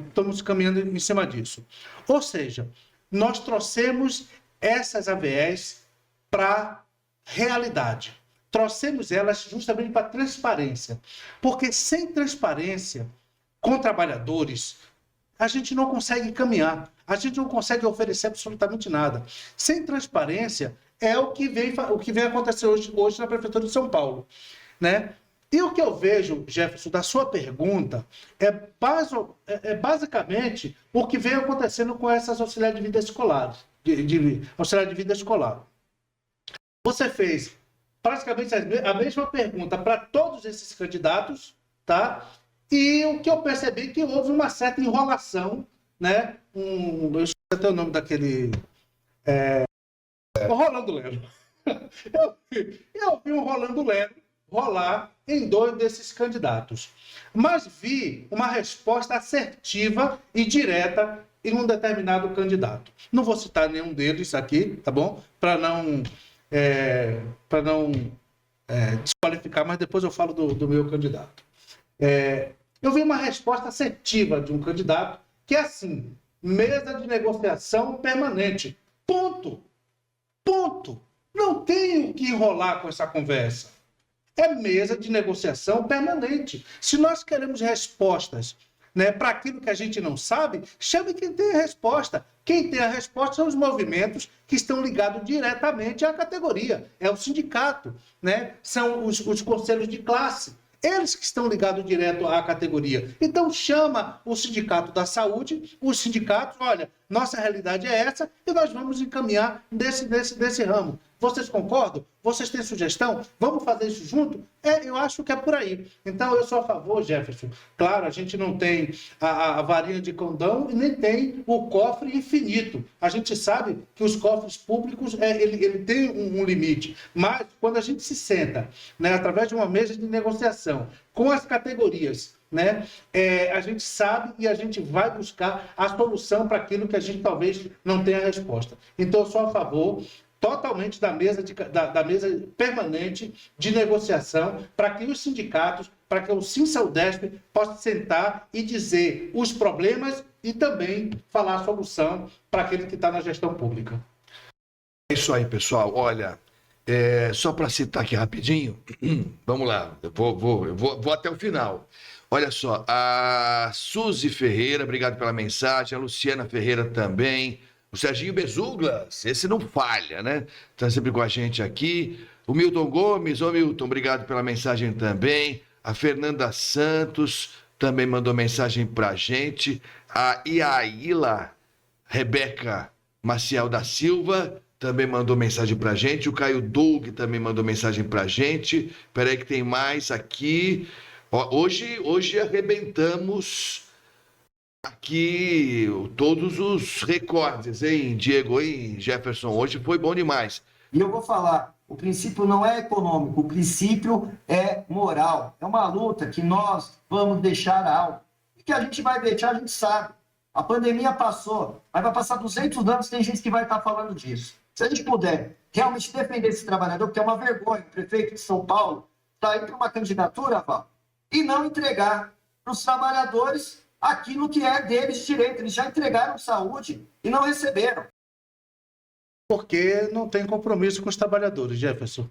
estamos caminhando em cima disso. Ou seja, nós trouxemos essas AVEs para a realidade. Trouxemos elas justamente para a transparência. Porque sem transparência com trabalhadores, a gente não consegue caminhar. A gente não consegue oferecer absolutamente nada. Sem transparência é o que vem acontecer hoje na Prefeitura de São Paulo, né? E o que eu vejo, Jefferson, da sua pergunta, é basicamente o que vem acontecendo com essas auxiliares de vida escolar. Auxiliar de vida escolar. Você fez praticamente a mesma pergunta para todos esses candidatos, tá? E o que eu percebi é que houve uma certa enrolação, né? Eu esqueci até o nome daquele... O Rolando Lero. Eu vi o Rolando Lero rolar em 2 desses candidatos. Mas vi uma resposta assertiva e direta em um determinado candidato. Não vou citar nenhum deles aqui, tá bom? Para não desqualificar, mas depois eu falo do meu candidato. Eu vi uma resposta assertiva de um candidato que é assim: mesa de negociação permanente. Ponto. Não tem o que enrolar com essa conversa. É mesa de negociação permanente. Se nós queremos respostas, né, para aquilo que a gente não sabe, chame quem tem a resposta. Quem tem a resposta são os movimentos que estão ligados diretamente à categoria. É o sindicato, né? São os conselhos de classe. Eles que estão ligados direto à categoria. Então, chama o sindicato da saúde, os sindicatos, olha, nossa realidade é essa e nós vamos encaminhar desse ramo. Vocês concordam? Vocês têm sugestão? Vamos fazer isso junto? Eu acho que é por aí. Então, eu sou a favor, Jefferson. Claro, a gente não tem a varinha de condão e nem tem o cofre infinito. A gente sabe que os cofres públicos, ele tem um limite. Mas, quando a gente se senta, né, através de uma mesa de negociação, com as categorias, né, a gente sabe e a gente vai buscar a solução para aquilo que a gente talvez não tenha resposta. Então, eu sou a favor totalmente da mesa permanente de negociação para que os sindicatos, para que o Sinsaudesp possa sentar e dizer os problemas e também falar a solução para aquele que está na gestão pública. É isso aí, pessoal. Olha, Só para citar aqui rapidinho, vamos lá, eu vou até o final. Olha só, a Suzy Ferreira, obrigado pela mensagem, a Luciana Ferreira também, o Serginho Bezuglas, esse não falha, né? Está sempre com a gente aqui. O Milton Gomes, ô Milton, obrigado pela mensagem também. A Fernanda Santos também mandou mensagem para a gente. A Iaíla Rebeca Maciel da Silva também mandou mensagem pra gente. O Caio Doug também mandou mensagem pra gente. Peraí que tem mais aqui. Ó, hoje arrebentamos aqui todos os recordes, hein, Diego e Jefferson? Hoje foi bom demais. E eu vou falar, o princípio não é econômico, o princípio é moral. É uma luta que nós vamos deixar algo. E que a gente vai deixar, a gente sabe. A pandemia passou, mas vai passar 200 anos, tem gente que vai estar falando disso. Se a gente puder realmente defender esse trabalhador, porque é uma vergonha, o prefeito de São Paulo está aí para uma candidatura, Val, e não entregar para os trabalhadores aquilo que é deles de direito. Eles já entregaram saúde e não receberam. Porque não tem compromisso com os trabalhadores, Jefferson.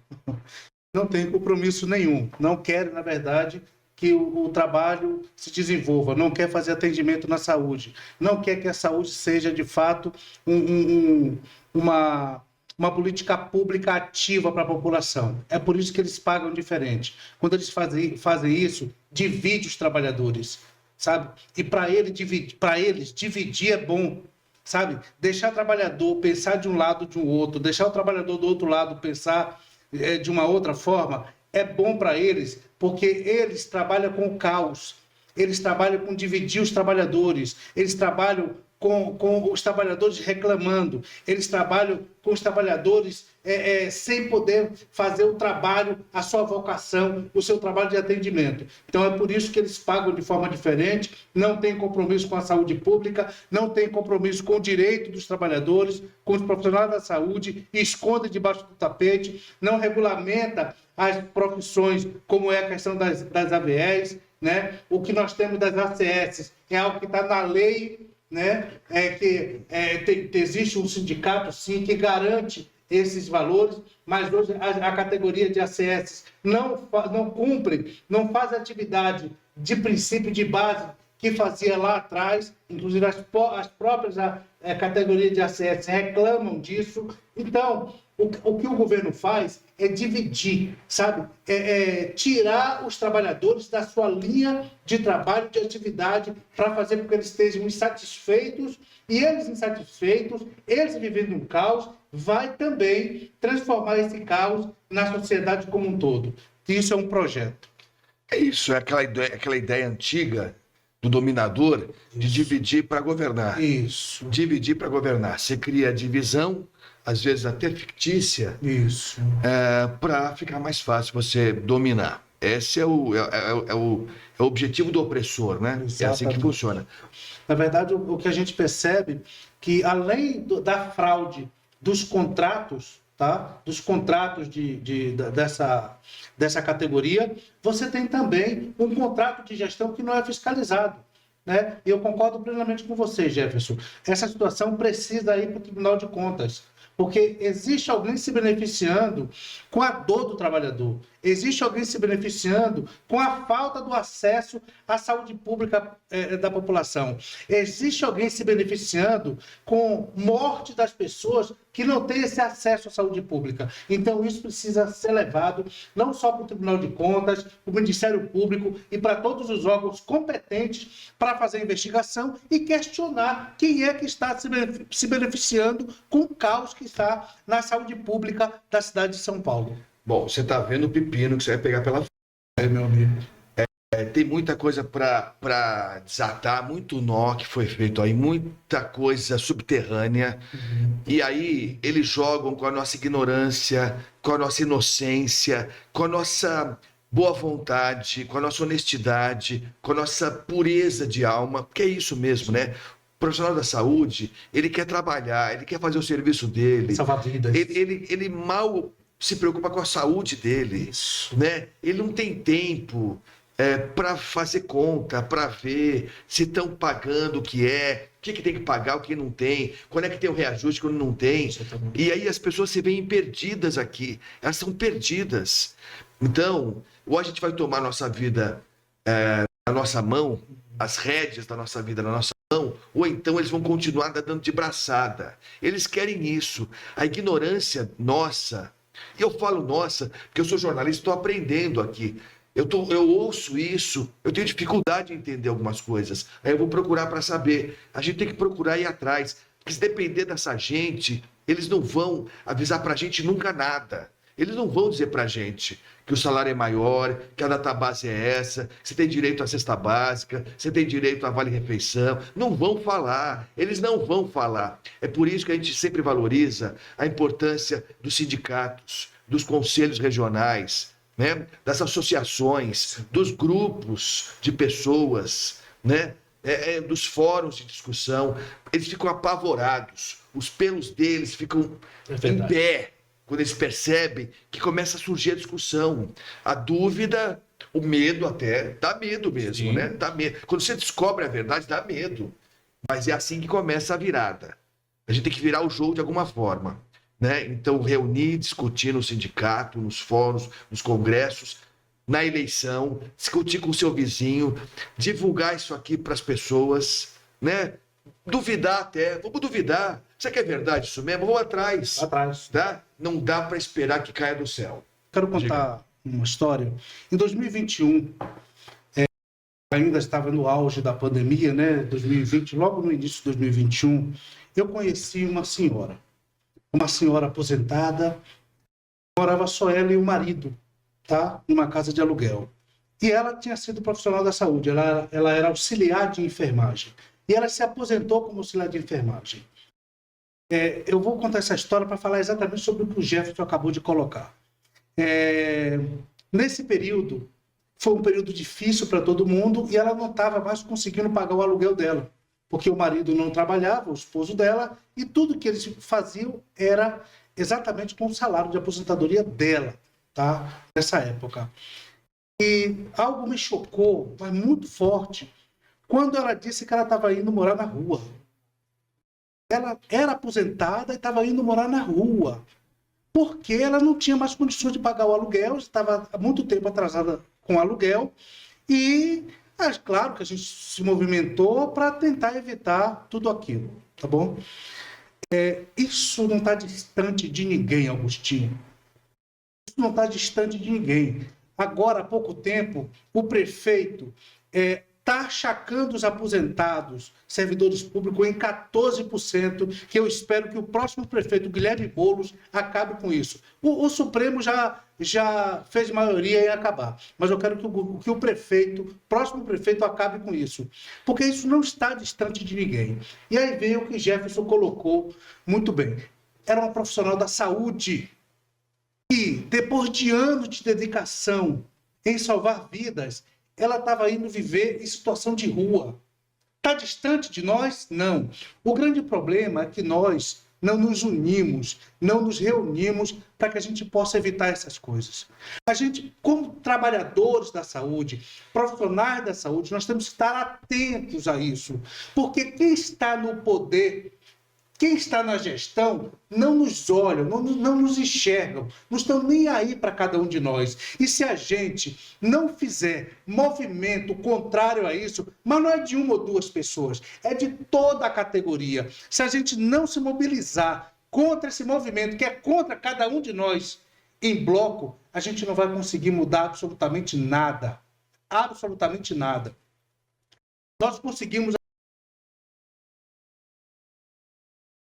Não tem compromisso nenhum. Não querem, na verdade, que o trabalho se desenvolva, não quer fazer atendimento na saúde, não quer que a saúde seja, de fato, uma política pública ativa para a população. É por isso que eles pagam diferente. Quando eles fazem isso, divide os trabalhadores, sabe? E para eles, dividir é bom, sabe? Deixar o trabalhador pensar de um lado, de um outro, deixar o trabalhador do outro lado pensar de uma outra forma, é bom para eles, porque eles trabalham com o caos, eles trabalham com dividir os trabalhadores, eles trabalham com os trabalhadores reclamando, eles trabalham com os trabalhadores sem poder fazer o trabalho, a sua vocação, o seu trabalho de atendimento. Então é por isso que eles pagam de forma diferente, não tem compromisso com a saúde pública, não tem compromisso com o direito dos trabalhadores, com os profissionais da saúde, esconde debaixo do tapete, não regulamenta as profissões, como é a questão das ABS, né? O que nós temos das ACS é algo que está na lei, né? Existe um sindicato, sim, que garante esses valores, mas hoje a categoria de ACS não cumpre, não faz atividade de princípio de base que fazia lá atrás, inclusive as próprias categorias de ACS reclamam disso. Então, o que o governo faz é dividir, sabe? Tirar os trabalhadores da sua linha de trabalho, de atividade, para fazer com que eles estejam insatisfeitos, e eles insatisfeitos, eles vivendo um caos, vai também transformar esse caos na sociedade como um todo. Isso é um projeto. É isso, é aquela ideia antiga do dominador de dividir para governar. Isso. Dividir para governar. Você cria a divisão, às vezes até fictícia, Isso. Para ficar mais fácil você dominar. Esse é o objetivo do opressor, né? Exatamente. É assim que funciona. Na verdade, o que a gente percebe que, além da fraude dos contratos, tá? Dos contratos dessa categoria, você tem também um contrato de gestão que não é fiscalizado, né? E eu concordo plenamente com você, Jefferson. Essa situação precisa ir para o Tribunal de Contas, porque existe alguém se beneficiando com a dor do trabalhador, existe alguém se beneficiando com a falta do acesso à saúde pública da população, existe alguém se beneficiando com morte das pessoas que não têm esse acesso à saúde pública. Então isso precisa ser levado não só para o Tribunal de Contas, para o Ministério Público e para todos os competentes para fazer a investigação e questionar quem é que está se beneficiando com o caos que está na saúde pública da cidade de São Paulo. Bom, você está vendo o pepino que você vai pegar pela frente, meu amigo. Tem muita coisa para desatar, muito nó que foi feito aí, muita coisa subterrânea. E aí eles jogam com a nossa ignorância, com a nossa inocência, com a nossa boa vontade, com a nossa honestidade, com a nossa pureza de alma, porque é isso mesmo, né? O profissional da saúde, ele quer trabalhar, ele quer fazer o serviço dele. Salvar vidas. Ele mal se preocupa com a saúde dele, né? Ele não tem tempo para fazer conta, para ver se estão pagando o que é, o que tem que pagar, o que não tem, quando é que tem o reajuste, quando não tem. E aí as pessoas se veem perdidas aqui, elas são perdidas. Então, ou a gente vai tomar a nossa vida na nossa mão, as rédeas da nossa vida na nossa mão, ou então eles vão continuar dando de braçada. Eles querem isso. A ignorância nossa, e eu falo nossa, porque eu sou jornalista, estou aprendendo aqui. Eu ouço isso, eu tenho dificuldade em entender algumas coisas. Aí eu vou procurar para saber. A gente tem que procurar ir atrás. Porque se depender dessa gente, eles não vão avisar para a gente nunca nada. Eles não vão dizer para a gente que o salário é maior, que a database é essa, que você tem direito à cesta básica, você tem direito a vale-refeição. Não vão falar, eles não vão falar. É por isso que a gente sempre valoriza a importância dos sindicatos, dos conselhos regionais, né? Das associações, dos grupos de pessoas, né? Dos fóruns de discussão. Eles ficam apavorados, os pelos deles ficam em pé quando eles percebem que começa a surgir a discussão, a dúvida, o medo até, dá medo mesmo, né? Dá medo. Quando você descobre a verdade, dá medo. Mas é assim que começa a virada. A gente tem que virar o jogo de alguma forma, né? Então, reunir, discutir no sindicato, nos fóruns, nos congressos, na eleição, discutir com o seu vizinho, divulgar isso aqui para as pessoas, né? Duvidar até, vamos duvidar. Você quer verdade isso mesmo? Vamos atrás. Tá? Não dá para esperar que caia do céu. Quero contar uma história. Em 2021, ainda estava no auge da pandemia, né? 2020, logo no início de 2021, eu conheci uma senhora aposentada, morava só ela e o marido, tá? Numa casa de aluguel. E ela tinha sido profissional da saúde, ela era auxiliar de enfermagem. E ela se aposentou como auxiliar de enfermagem. Eu vou contar essa história para falar exatamente sobre o que o Jefferson acabou de colocar. Nesse período, foi um período difícil para todo mundo e ela não estava mais conseguindo pagar o aluguel dela, porque o marido não trabalhava, o esposo dela, e tudo que eles faziam era exatamente com o salário de aposentadoria dela, tá? Nessa época. E algo me chocou, mas muito forte, quando ela disse que ela estava indo morar na rua. Ela era aposentada e estava indo morar na rua, porque ela não tinha mais condições de pagar o aluguel, estava há muito tempo atrasada com o aluguel, e claro que a gente se movimentou para tentar evitar tudo aquilo, tá bom? Isso não está distante de ninguém, Agostinho. Isso não está distante de ninguém. Agora, há pouco tempo, o prefeito está achacando os aposentados, servidores públicos, em 14%, que eu espero que o próximo prefeito, Guilherme Boulos, acabe com isso. O Supremo já fez maioria em acabar, mas eu quero que o prefeito, próximo prefeito, acabe com isso, porque isso não está distante de ninguém. E aí veio o que Jefferson colocou muito bem. Era uma profissional da saúde e, depois de anos de dedicação em salvar vidas, ela estava indo viver em situação de rua. Está distante de nós? Não. O grande problema é que nós não nos unimos, não nos reunimos para que a gente possa evitar essas coisas. A gente, como trabalhadores da saúde, profissionais da saúde, nós temos que estar atentos a isso, porque quem está no poder, quem está na gestão, não nos olham, não nos enxergam, não estão nem aí para cada um de nós. E se a gente não fizer movimento contrário a isso, mas não é de uma ou duas pessoas, é de toda a categoria. Se a gente não se mobilizar contra esse movimento, que é contra cada um de nós, em bloco, a gente não vai conseguir mudar absolutamente nada. Absolutamente nada. Nós conseguimos